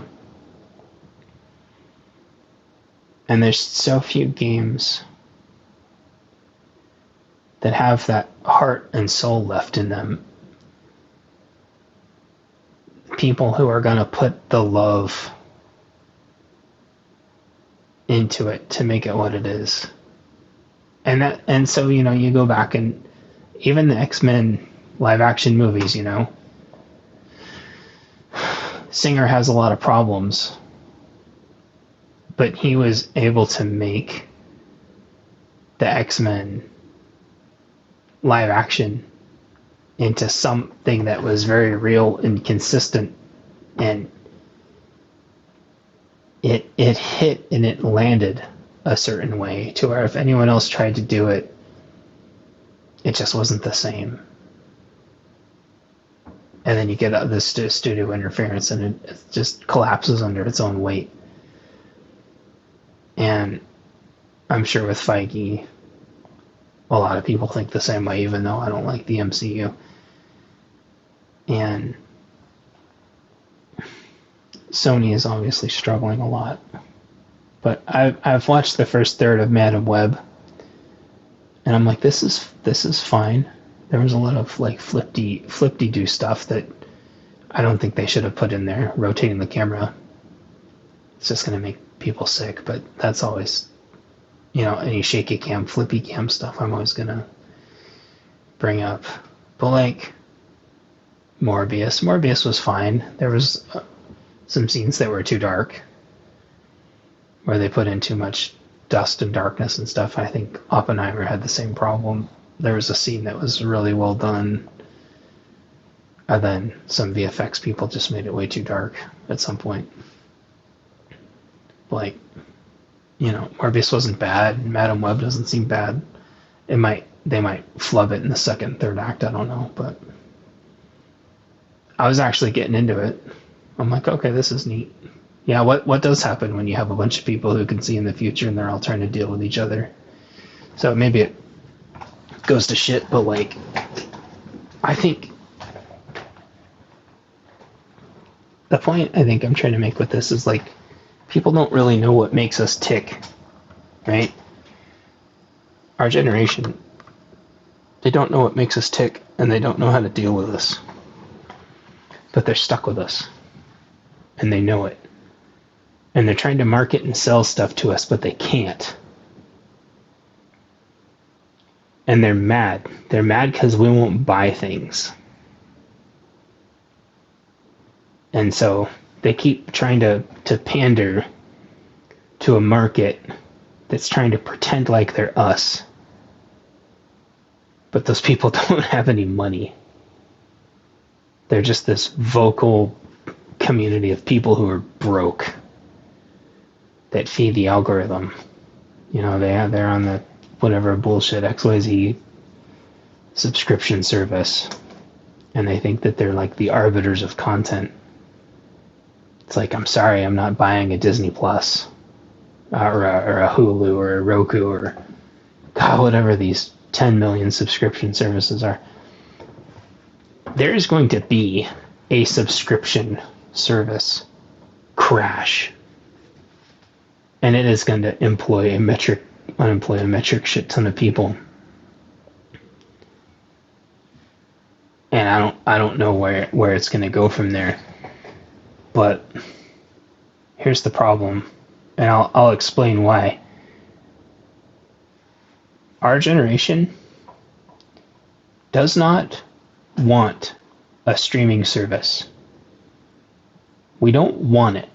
And there's so few games that have that heart and soul left in them. People who are going to put the love into it to make it what it is. And so, you know, you go back and even the X-Men live action movies, you know, Singer has a lot of problems, but he was able to make the X-Men live action into something that was very real and consistent, and it hit and it landed a certain way to where if anyone else tried to do it, it just wasn't the same. And then you get this studio interference, and it just collapses under its own weight. And I'm sure with Feige, a lot of people think the same way, even though I don't like the MCU. And Sony is obviously struggling a lot. But I've watched the first third of Madam Web, and I'm like, this is fine. There was a lot of like flip-de-do stuff that I don't think they should have put in there. Rotating the camera, it's just gonna make people sick. But that's always, any shaky cam, flippy cam stuff I'm always gonna bring up. But like Morbius was fine. There was some scenes that were too dark, where they put in too much dust and darkness and stuff. I think Oppenheimer had the same problem. There was a scene that was really well done, and then some VFX people just made it way too dark at some point. Like, Morbius wasn't bad. Madam Web doesn't seem bad. They might flub it in the second, third act. I don't know, but I was actually getting into it. I'm like, okay, this is neat. Yeah, what does happen when you have a bunch of people who can see in the future and they're all trying to deal with each other? So maybe it goes to shit, but like, I think the point I think I'm trying to make with this is like, people don't really know what makes us tick, right? Our generation, they don't know what makes us tick, and they don't know how to deal with us. But they're stuck with us, and they know it. And they're trying to market and sell stuff to us, but they can't. And they're mad. They're mad because we won't buy things. And so they keep trying to pander to a market that's trying to pretend like they're us. But those people don't have any money. They're just this vocal community of people who are broke that feed the algorithm. They're on the whatever bullshit XYZ subscription service, and they think that they're like the arbiters of content. It's like, I'm sorry, I'm not buying a Disney Plus or a Hulu or a Roku or God, whatever these 10 million subscription services are. There is going to be a subscription service crash, and it is going to unemploy a metric shit ton of people. And I don't know where it's going to go from there. But here's the problem, and I'll explain why. Our generation does not want a streaming service. We don't want it.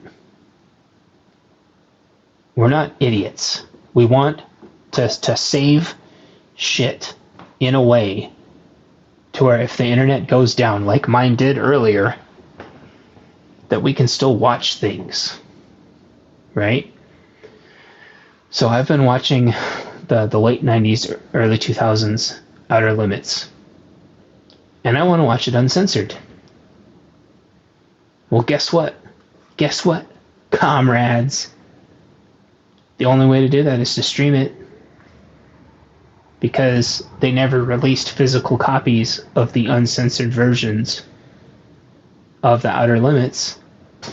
We're not idiots. We want to save shit in a way to where if the internet goes down, like mine did earlier, that we can still watch things, right? So I've been watching the late 90s, early 2000s Outer Limits, and I want to watch it uncensored. Well, guess what? Comrades? The only way to do that is to stream it, because they never released physical copies of the uncensored versions of the Outer Limits,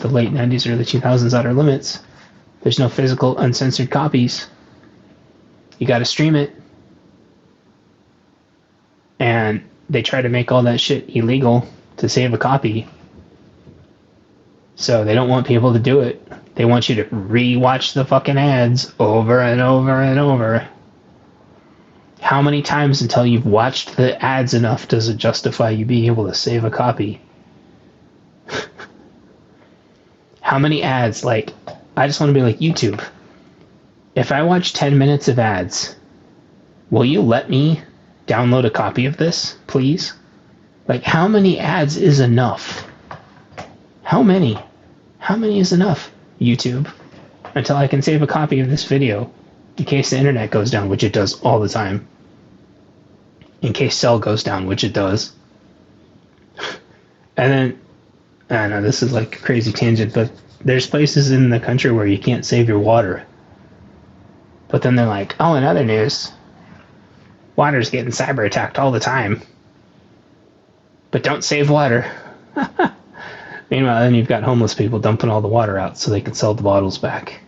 the late 90s, early 2000s Outer Limits. There's no physical uncensored copies. You gotta stream it. And they try to make all that shit illegal to save a copy. So they don't want people to do it. They want you to re-watch the fucking ads over and over and over. How many times until you've watched the ads enough does it justify you being able to save a copy? How many ads? Like, I just want to be like YouTube. If I watch 10 minutes of ads, will you let me download a copy of this, please? Like, how many ads is enough? How many? How many is enough, YouTube? Until I can save a copy of this video in case the internet goes down, which it does all the time, in case cell goes down, which it does. And then, I know this is like a crazy tangent, but there's places in the country where you can't save your water. But then they're like, oh, in other news, water's getting cyber attacked all the time. But don't save water. Meanwhile, then you've got homeless people dumping all the water out so they can sell the bottles back.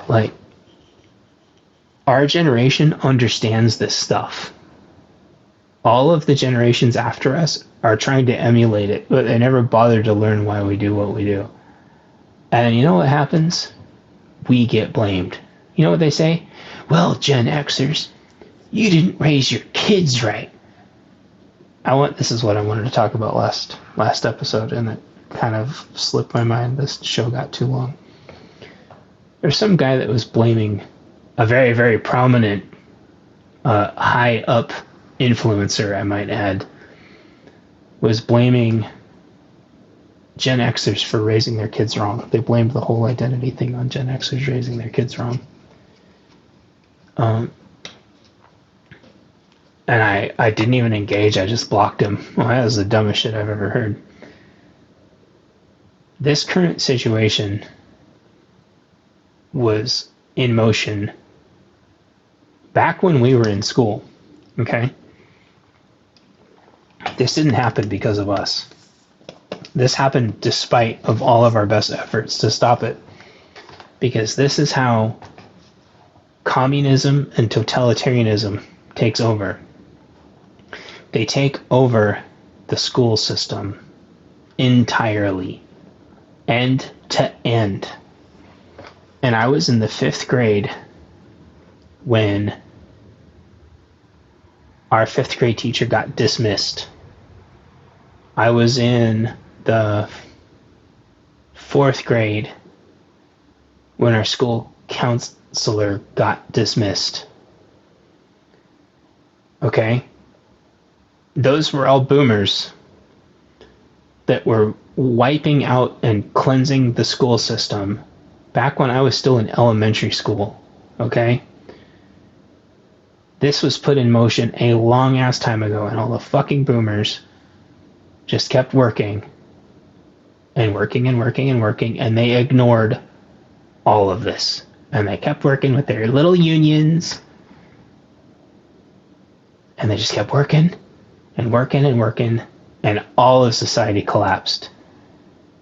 Like, our generation understands this stuff. All of the generations after us are trying to emulate it, but they never bothered to learn why we do what we do. And you know what happens? We get blamed. You know what they say? Well, Gen Xers, you didn't raise your kids right. This is what I wanted to talk about last episode, and it kind of slipped my mind. This show got too long. There's some guy that was blaming a very, very prominent, high up influencer, I might add, was blaming Gen Xers for raising their kids wrong. They blamed the whole identity thing on Gen Xers raising their kids wrong. And I didn't even engage. I just blocked him. Well, that was the dumbest shit I've ever heard. This current situation was in motion back when we were in school. Okay? This didn't happen because of us. This happened despite of all of our best efforts to stop it. Because this is how communism and totalitarianism takes over. They take over the school system entirely, end to end. And I was in the 5th grade when our 5th grade teacher got dismissed. I was in the 4th grade when our school counselor got dismissed. Okay? Those were all boomers that were wiping out and cleansing the school system back when I was still in elementary school. Okay? This was put in motion a long ass time ago, and all the fucking boomers just kept working and working and working and working, and they ignored all of this. And they kept working with their little unions, and they just kept working and working and working, and all of society collapsed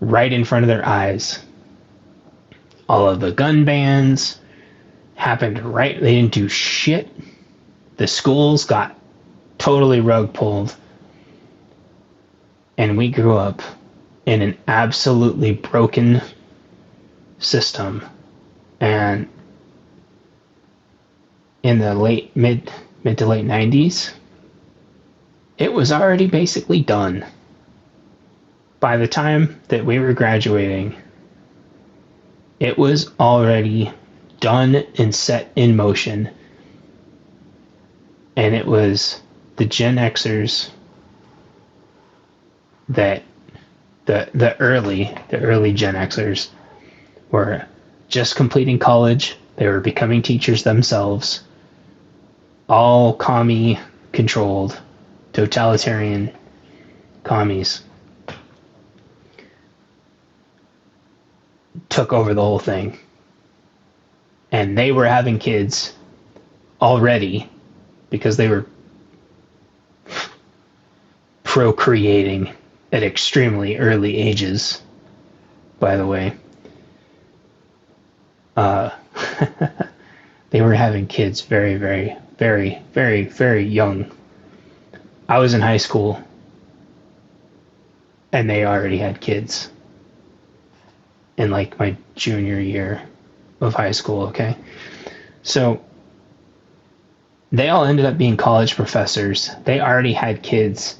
right in front of their eyes. All of the gun bans happened right. They didn't do shit. The schools got totally rug pulled, and we grew up in an absolutely broken system. And in the mid to late 90s, it was already basically done. By the time that we were graduating, it was already done and set in motion. And it was the Gen Xers that the early Gen Xers were just completing college. They were becoming teachers themselves. All commie controlled, totalitarian commies took over the whole thing. And they were having kids already because they were procreating at extremely early ages, by the way. They were having kids very, very, very, very, very young. I was in high school, and they already had kids in like my junior year of high school, okay? So they all ended up being college professors. They already had kids.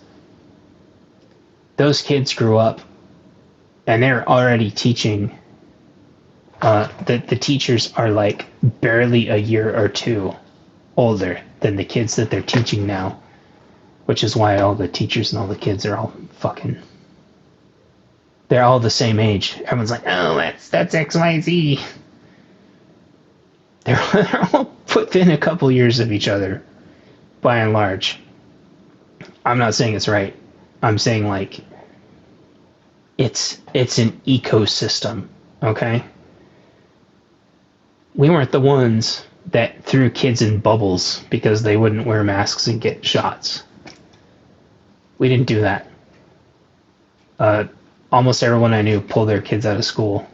Those kids grew up, and they're already teaching. The teachers are like barely a year or two older than the kids that they're teaching now, which is why all the teachers and all the kids are all fucking. They're all the same age. Everyone's like, oh, that's XYZ. They're all within a couple years of each other, by and large. I'm not saying it's right. I'm saying like it's an ecosystem, okay? We weren't the ones that threw kids in bubbles because they wouldn't wear masks and get shots. We didn't do that. Almost everyone I knew pulled their kids out of school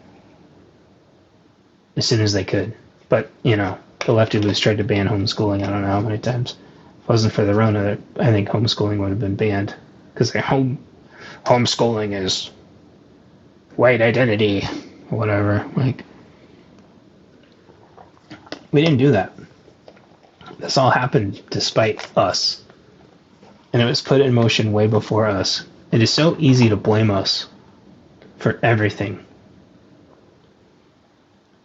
as soon as they could. But, the lefty loose tried to ban homeschooling I don't know how many times. If it wasn't for the Rona, I think homeschooling would have been banned. Because homeschooling is white identity, or whatever. Like, we didn't do that. This all happened despite us. And it was put in motion way before us. It is so easy to blame us for everything.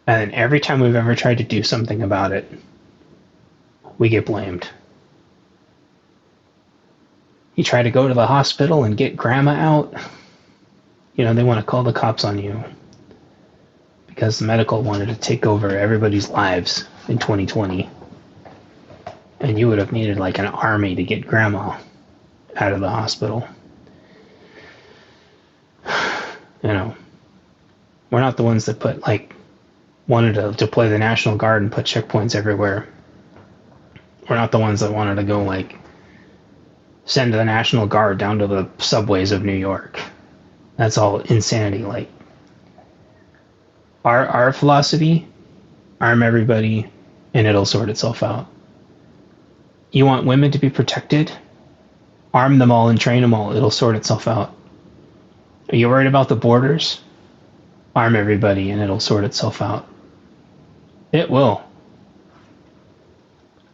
And every time we've ever tried to do something about it, we get blamed. You try to go to the hospital and get grandma out, they want to call the cops on you because the medical wanted to take over everybody's lives in 2020. And you would have needed like an army to get grandma out of the hospital. We're not the ones that wanted to deploy the National Guard and put checkpoints everywhere. We're not the ones that wanted to go send the National Guard down to the subways of New York. That's all insanity. Our philosophy, arm everybody and it'll sort itself out. You want women to be protected? Arm them all and train them all. It'll sort itself out. Are you worried about the borders? Arm everybody and it'll sort itself out. It will.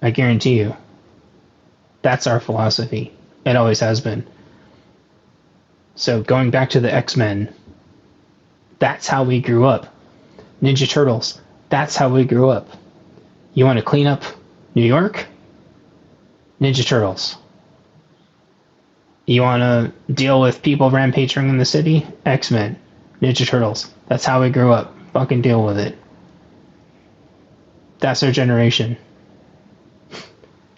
I guarantee you. That's our philosophy. It always has been. So going back to the X-Men, that's how we grew up. Ninja Turtles, that's how we grew up. You want to clean up New York? Ninja Turtles. You want to deal with people rampaging in the city? X-Men. Ninja Turtles. That's how we grew up. Fucking deal with it. That's our generation.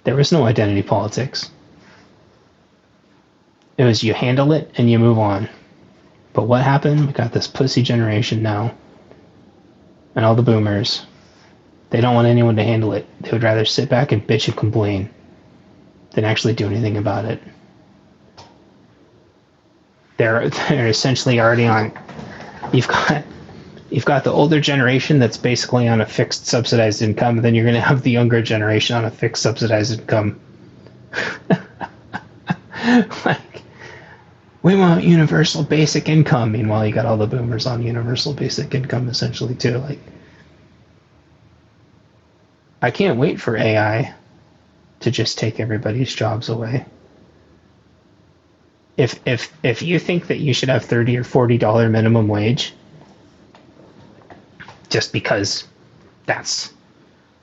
There was no identity politics. It was you handle it and you move on. But what happened? We got this pussy generation now. And all the boomers. They don't want anyone to handle it. They would rather sit back and bitch and complain than actually do anything about it. They're essentially already on. You've got the older generation that's basically on a fixed subsidized income, and then you're going to have the younger generation on a fixed subsidized income. We want universal basic income. Meanwhile, you got all the boomers on universal basic income essentially too. I can't wait for AI to just take everybody's jobs away. If you think that you should have $30 or $40 minimum wage, just because that's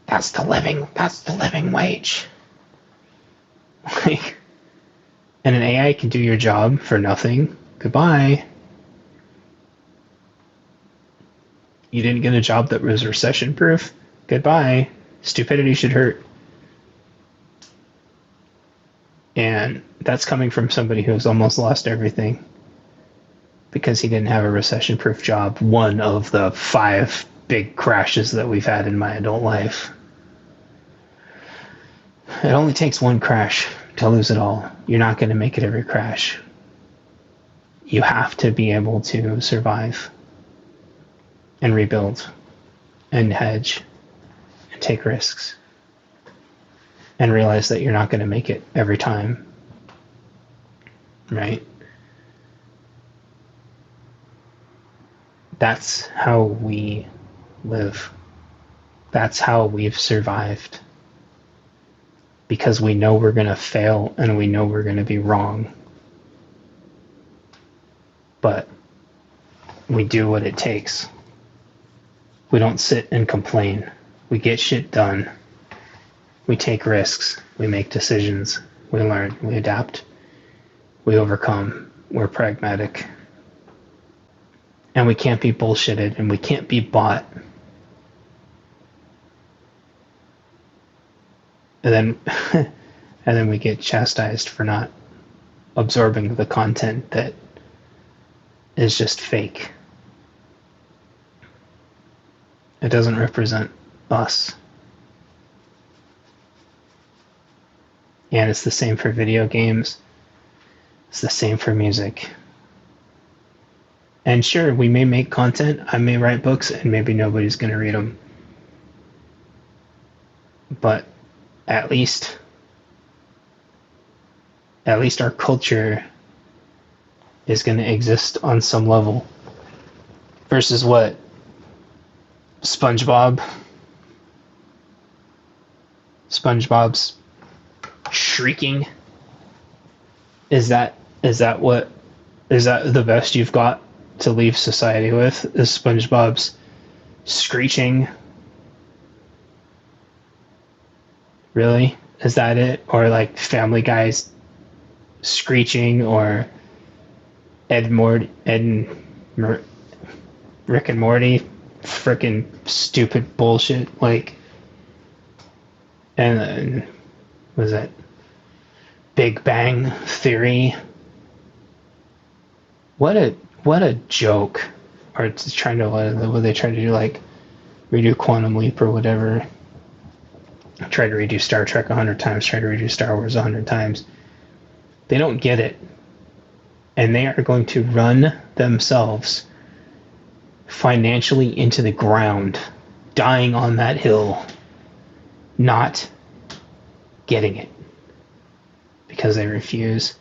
the living wage. And an AI can do your job for nothing. Goodbye. You didn't get a job that was recession proof. Goodbye. Stupidity should hurt. And that's coming from somebody who's almost lost everything because he didn't have a recession proof job. One of the 5 big crashes that we've had in my adult life. It only takes one crash to lose it all. You're not going to make it every crash. You have to be able to survive and rebuild and hedge and take risks and realize that you're not going to make it every time. Right? That's how we live. That's how we've survived. Because we know we're going to fail and we know we're going to be wrong. But we do what it takes. We don't sit and complain. We get shit done. We take risks. We make decisions. We learn. We adapt. We overcome. We're pragmatic. And we can't be bullshitted and we can't be bought. and then and then we get chastised for not absorbing the content that is just fake. It doesn't represent us. And it's the same for video games. It's the same for music. And sure, we may make content, I may write books, and maybe nobody's going to read them. But at least our culture is going to exist on some level. Versus what? SpongeBob's shrieking. Is that the best you've got to leave society with? Is SpongeBob's screeching? Really? Is that it? Or like Family Guy's screeching, or Rick and Morty freaking stupid bullshit, like, and was that Big Bang Theory? What a joke. Or it's trying to, what they try to do, like redo Quantum Leap or whatever. Try to redo Star Trek 100 times, try to redo Star Wars 100 times. They don't get it. And they are going to run themselves financially into the ground, dying on that hill, not getting it, because they refuse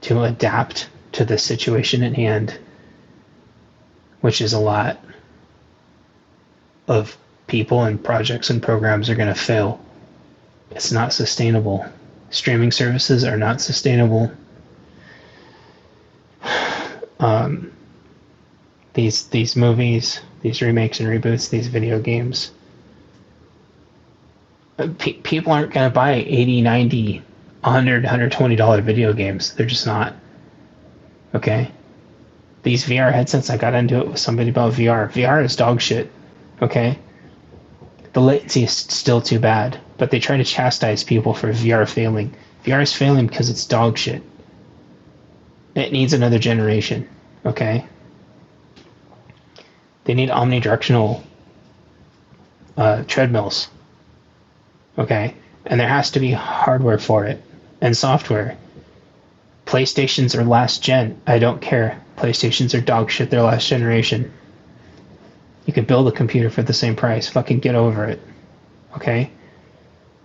to adapt to the situation at hand, which is a lot of people and projects and programs are going to fail. It's not sustainable. Streaming services are not sustainable. These movies, these remakes and reboots, these video games, people aren't going to buy $80, $90, $100, $120 video games. They're just not. Okay? These VR headsets, I got into it with somebody about VR. VR is dog shit. Okay? The latency is still too bad, but they try to chastise people for VR failing. VR is failing because it's dog shit. It needs another generation. Okay? They need omnidirectional treadmills. Okay? And there has to be hardware for it and software. PlayStations are last gen. I don't care. PlayStations are dog shit. They're last generation. You could build a computer for the same price. Fucking get over it. Okay?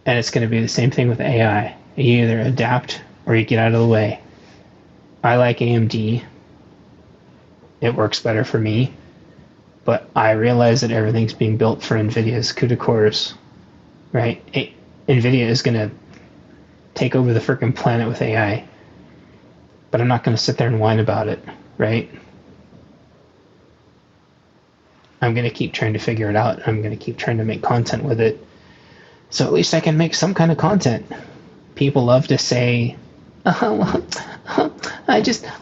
And it's going to be the same thing with AI. You either adapt or you get out of the way. I like AMD. It works better for me. But I realize that everything's being built for NVIDIA's CUDA cores. Right? NVIDIA is going to take over the freaking planet with AI. But I'm not going to sit there and whine about it. Right? I'm going to keep trying to figure it out. I'm going to keep trying to make content with it. So at least I can make some kind of content. People love to say, I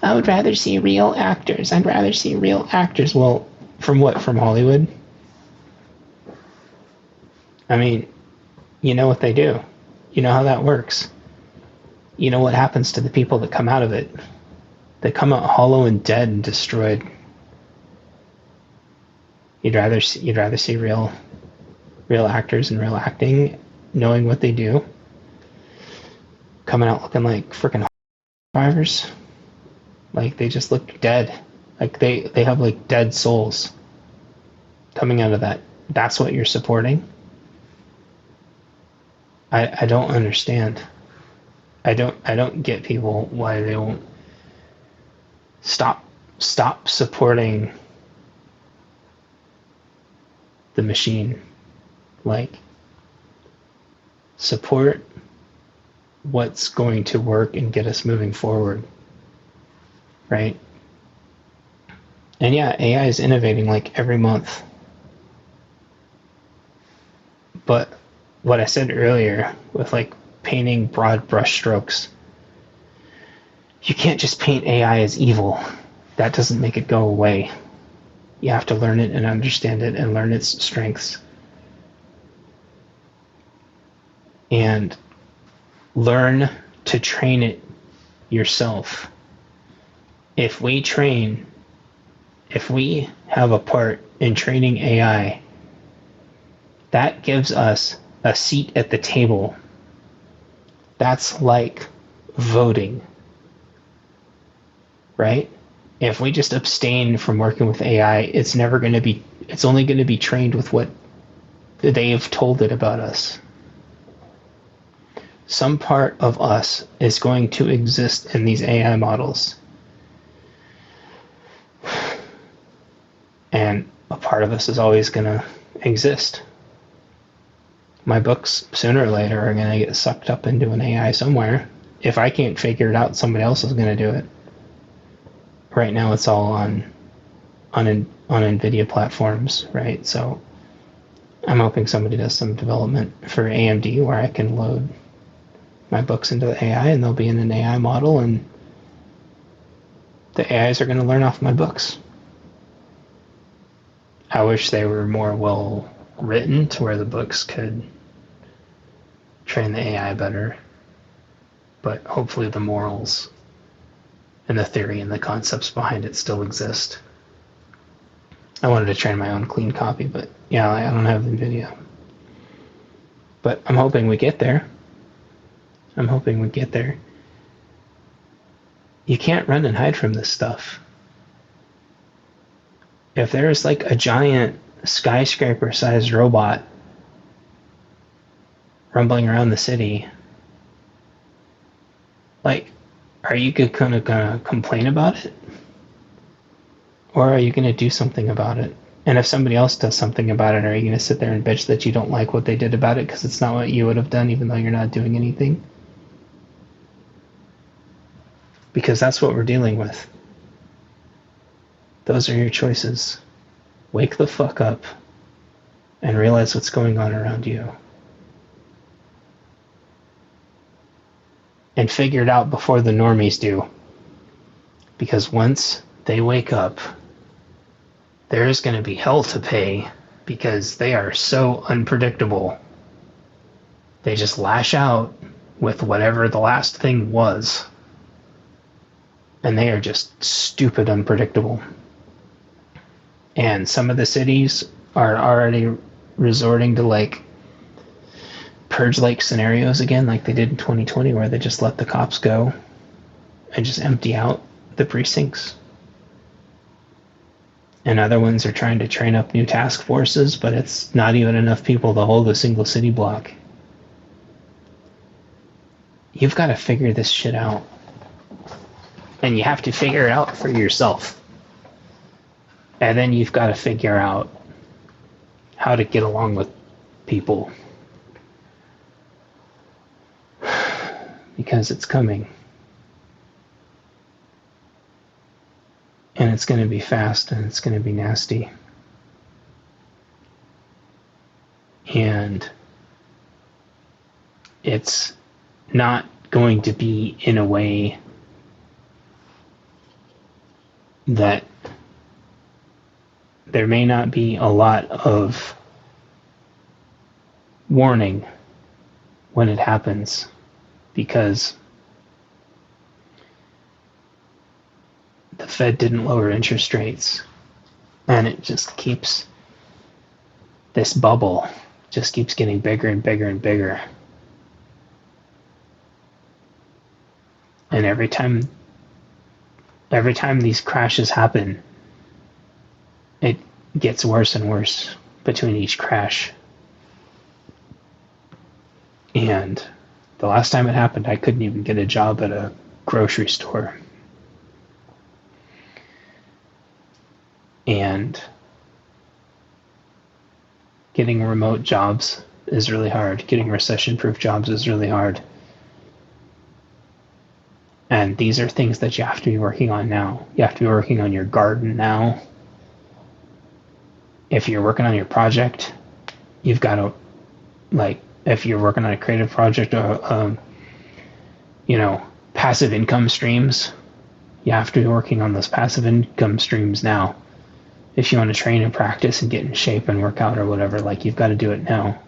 would rather see real actors. I'd rather see real actors. Well, from what? From Hollywood? I mean, you know what they do. You know how that works. You know what happens to the people that come out of it. They come out hollow and dead and destroyed. You'd rather see real actors and real acting, knowing what they do, coming out looking like freaking drivers. Like they just look dead. Like they have like dead souls coming out of that. That's what you're supporting? I don't understand. I don't get people why they won't stop supporting the machine. Like, support what's going to work and get us moving forward, right? And yeah, AI is innovating like every month. But what I said earlier with like painting broad brushstrokes, you can't just paint AI as evil. That doesn't make it go away. You have to learn it and understand it and learn its strengths. and learn to train it yourself. If we have a part in training AI, that gives us a seat at the table. That's like voting, right? If we just abstain from working with AI, it's only going to be trained with what they have told it about us. Some part of us is going to exist in these AI models. And a part of us is always going to exist. My books, sooner or later, are going to get sucked up into an AI somewhere. If I can't figure it out, somebody else is going to do it. Right now, it's all on NVIDIA platforms, right? So I'm hoping somebody does some development for AMD where I can load my books into the AI and they'll be in an AI model, and the AIs are going to learn off my books. I wish they were more well written to where the books could train the AI better, but hopefully the morals and the theory and the concepts behind it still exist. I wanted to train my own clean copy, but yeah, I don't have NVIDIA. But I'm hoping we get there. You can't run and hide from this stuff. If there's like a giant skyscraper-sized robot rumbling around the city, like, are you gonna complain about it? Or are you gonna do something about it? And if somebody else does something about it, are you gonna sit there and bitch that you don't like what they did about it because it's not what you would have done even though you're not doing anything? Because that's what we're dealing with. Those are your choices. Wake the fuck up and realize what's going on around you. And figure it out before the normies do. Because once they wake up, there's going to be hell to pay because they are so unpredictable. They just lash out with whatever the last thing was. And they are just stupid unpredictable. And some of the cities are already resorting to like purge-like scenarios again, like they did in 2020, where they just let the cops go and just empty out the precincts. And other ones are trying to train up new task forces, but it's not even enough people to hold a single city block. You've got to figure this shit out. And you have to figure it out for yourself. And then you've got to figure out how to get along with people. Because it's coming. And it's going to be fast and it's going to be nasty. And it's not going to be in a way that there may not be a lot of warning when it happens, because the Fed didn't lower interest rates, and it just keeps, this bubble just keeps getting bigger and bigger and bigger. And every time these crashes happen, it gets worse and worse between each crash. And the last time it happened, I couldn't even get a job at a grocery store. And getting remote jobs is really hard. Getting recession-proof jobs is really hard. And these are things that you have to be working on now. You have to be working on your garden now. If you're working on your project, you've got to, like, if you're working on a creative project or, passive income streams, you have to be working on those passive income streams now. If you want to train and practice and get in shape and work out or whatever, like, you've got to do it now.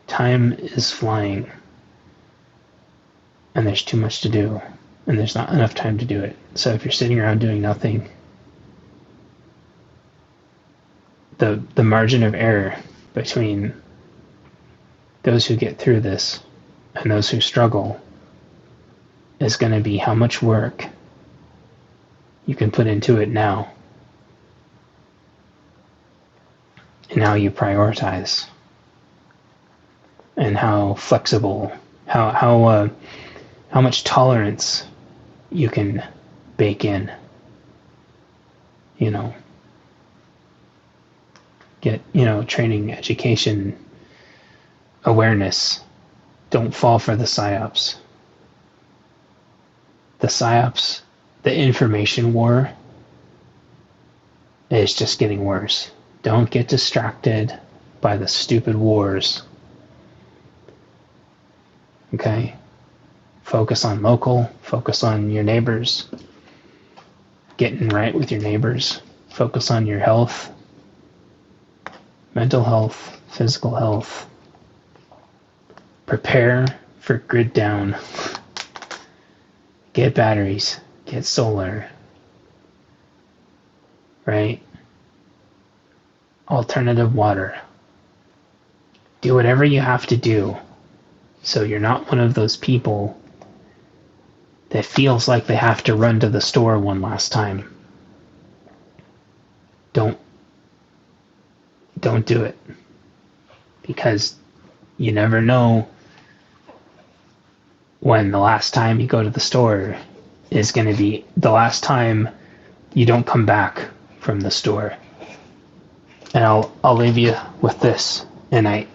time is flying, and there's too much to do, and there's not enough time to do it. So if you're sitting around doing nothing, the margin of error between those who get through this and those who struggle is going to be how much work you can put into it now and how you prioritize and how flexible, how much tolerance you can bake in, get, training, education, awareness. Don't fall for the psyops. The psyops, the information war is just getting worse. Don't get distracted by the stupid wars. Okay? Focus on local, focus on your neighbors, getting right with your neighbors, focus on your health, mental health, physical health. Prepare for grid down. Get batteries, get solar, right? Alternative water. Do whatever you have to do so you're not one of those people that feels like they have to run to the store one last time. Don't do it, because you never know when the last time you go to the store is going to be the last time you don't come back from the store. And I'll leave you with this, and I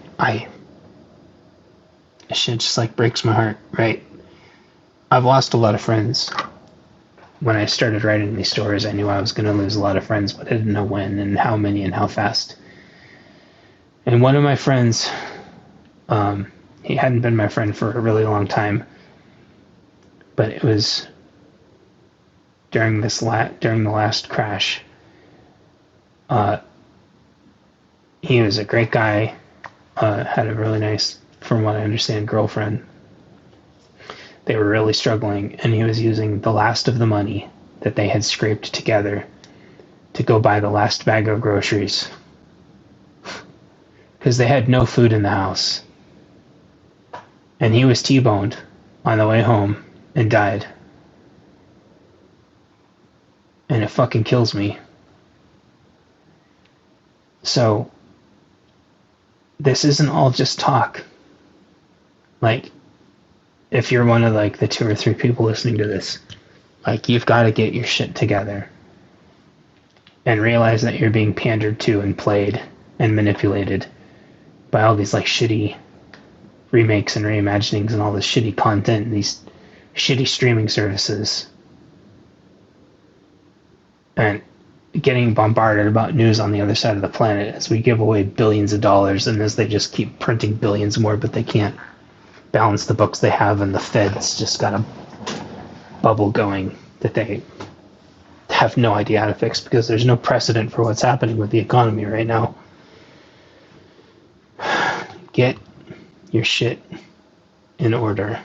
shit just like breaks my heart, right? I've lost a lot of friends. When I started writing these stories, I knew I was going to lose a lot of friends, but I didn't know when and how many and how fast. And one of my friends, he hadn't been my friend for a really long time, but it was during the last crash. He was a great guy, had a really nice, from what I understand, girlfriend. They were really struggling, and he was using the last of the money that they had scraped together to go buy the last bag of groceries, because they had no food in the house. And he was T-boned on the way home and died. And it fucking kills me. So this isn't all just talk. Like, if you're one of like the 2 or 3 people listening to this, like, you've got to get your shit together and realize that you're being pandered to and played and manipulated by all these like shitty remakes and reimaginings and all this shitty content and these shitty streaming services, and getting bombarded about news on the other side of the planet as we give away billions of dollars, and as they just keep printing billions more, but they can't balance the books they have, and the Fed's just got a bubble going that they have no idea how to fix, because there's no precedent for what's happening with the economy right now. Get your shit in order.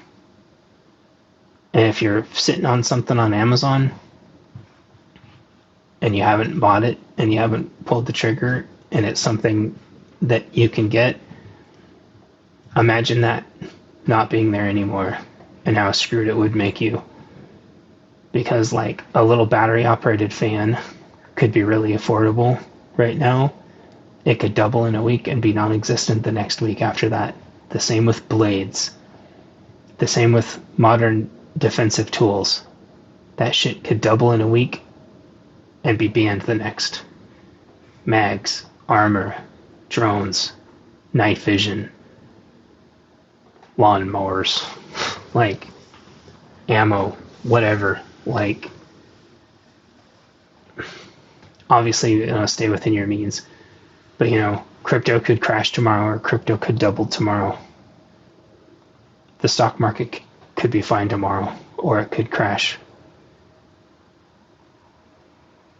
And if you're sitting on something on Amazon and you haven't bought it and you haven't pulled the trigger, and it's something that you can get, imagine that not being there anymore and how screwed it would make you. Because like a little battery operated fan could be really affordable right now. It could double in a week and be non-existent the next week after that. The same with blades. The same with modern defensive tools. That shit could double in a week and be banned the next. Mags, armor, drones, night vision, lawnmowers, like ammo, whatever. Like, obviously, stay within your means. But, crypto could crash tomorrow, or crypto could double tomorrow. The stock market could be fine tomorrow, or it could crash.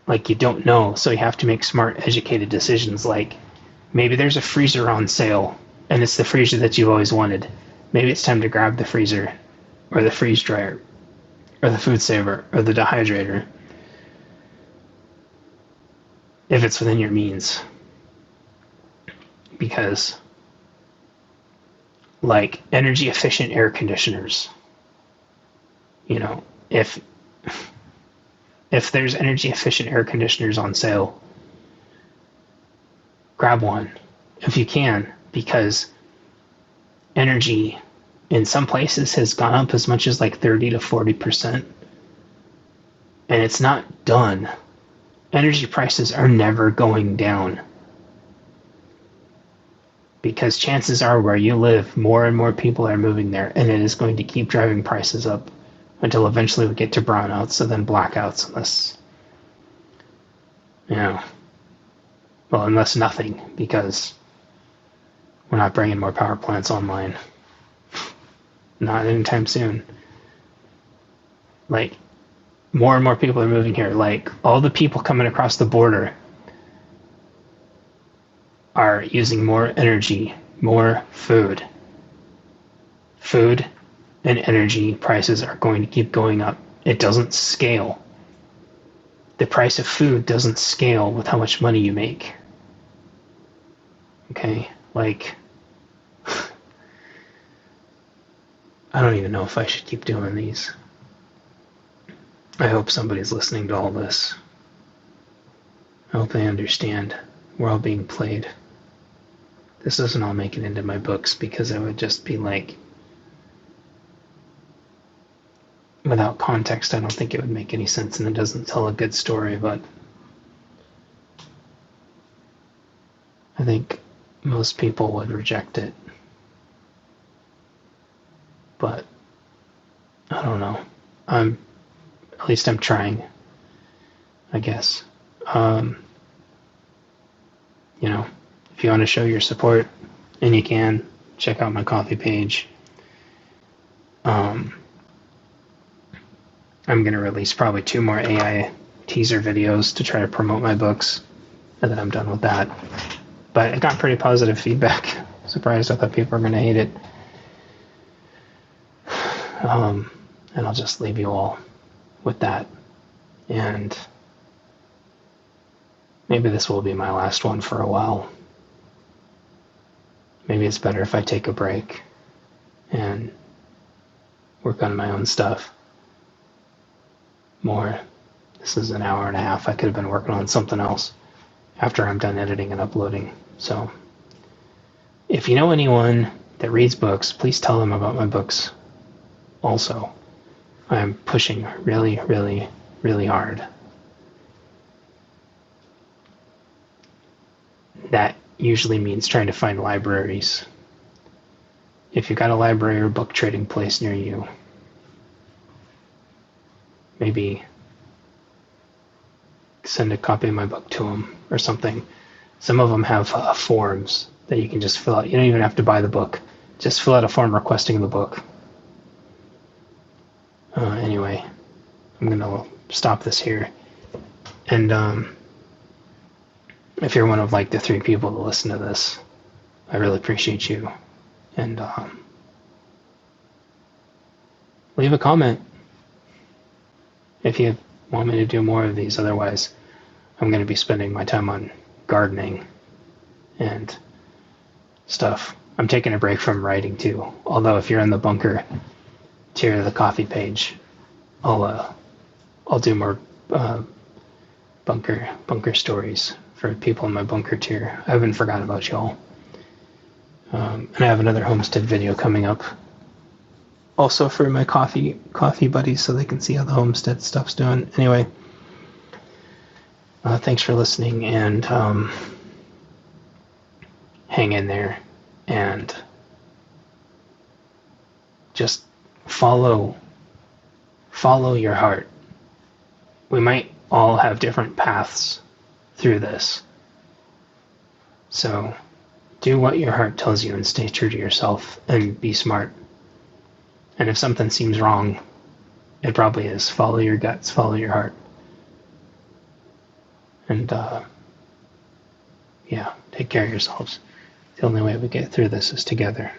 Like, you don't know, so you have to make smart, educated decisions. Like, Maybe there's a freezer on sale, and it's the freezer that you've always wanted. Maybe it's time to grab the freezer, or the freeze dryer, or the food saver, or the dehydrator, if it's within your means. Because, like, energy efficient air conditioners, if there's energy efficient air conditioners on sale, grab one if you can, because energy in some places has gone up as much as like 30 to 40%, and it's not done. Energy prices are never going down, because chances are where you live, more and more people are moving there, and it is going to keep driving prices up until eventually we get to brownouts and then blackouts, unless nothing, because we're not bringing more power plants online. Not anytime soon. Like, more and more people are moving here. Like, all the people coming across the border are using more energy, more food. Food and energy prices are going to keep going up. It doesn't scale. The price of food doesn't scale with how much money you make. Okay? Like, I don't even know if I should keep doing these. I hope somebody's listening to all this. I hope they understand we're all being played. This doesn't all make it into my books, because it would just be like, without context, I don't think it would make any sense, and it doesn't tell a good story, but I think most people would reject it. But I don't know. At least I'm trying, I guess. If you want to show your support, and you can, check out my Ko-fi page. I'm going to release probably 2 more AI teaser videos to try to promote my books, and then I'm done with that. But it got pretty positive feedback. Surprised. I thought people were going to hate it. And I'll just leave you all with that. And maybe this will be my last one for a while. Maybe it's better if I take a break and work on my own stuff more. This is an hour and a half. I could have been working on something else after I'm done editing and uploading. So if you know anyone that reads books, please tell them about my books also. I'm pushing really, really, really hard. That usually means trying to find libraries. If you've got a library or book trading place near you, maybe send a copy of my book to them or something. Some of them have forms that you can just fill out. You don't even have to buy the book. Just fill out a form requesting the book. Anyway, I'm going to stop this here. And if you're one of like the 3 people that listen to this, I really appreciate you. And leave a comment if you want me to do more of these. Otherwise, I'm going to be spending my time on gardening and stuff. I'm taking a break from writing too. Although if you're in the bunker tier of the Ko-fi page, I'll do more bunker stories for people in my bunker tier. I haven't forgotten about y'all. And I have another homestead video coming up also for my coffee buddies, so they can see how the homestead stuff's doing. Anyway, thanks for listening, and hang in there, and just follow your heart. We might all have different paths through this, so do what your heart tells you and stay true to yourself and be smart. And if something seems wrong, it probably is. Follow your guts, follow your heart. And take care of yourselves. The only way we get through this is together.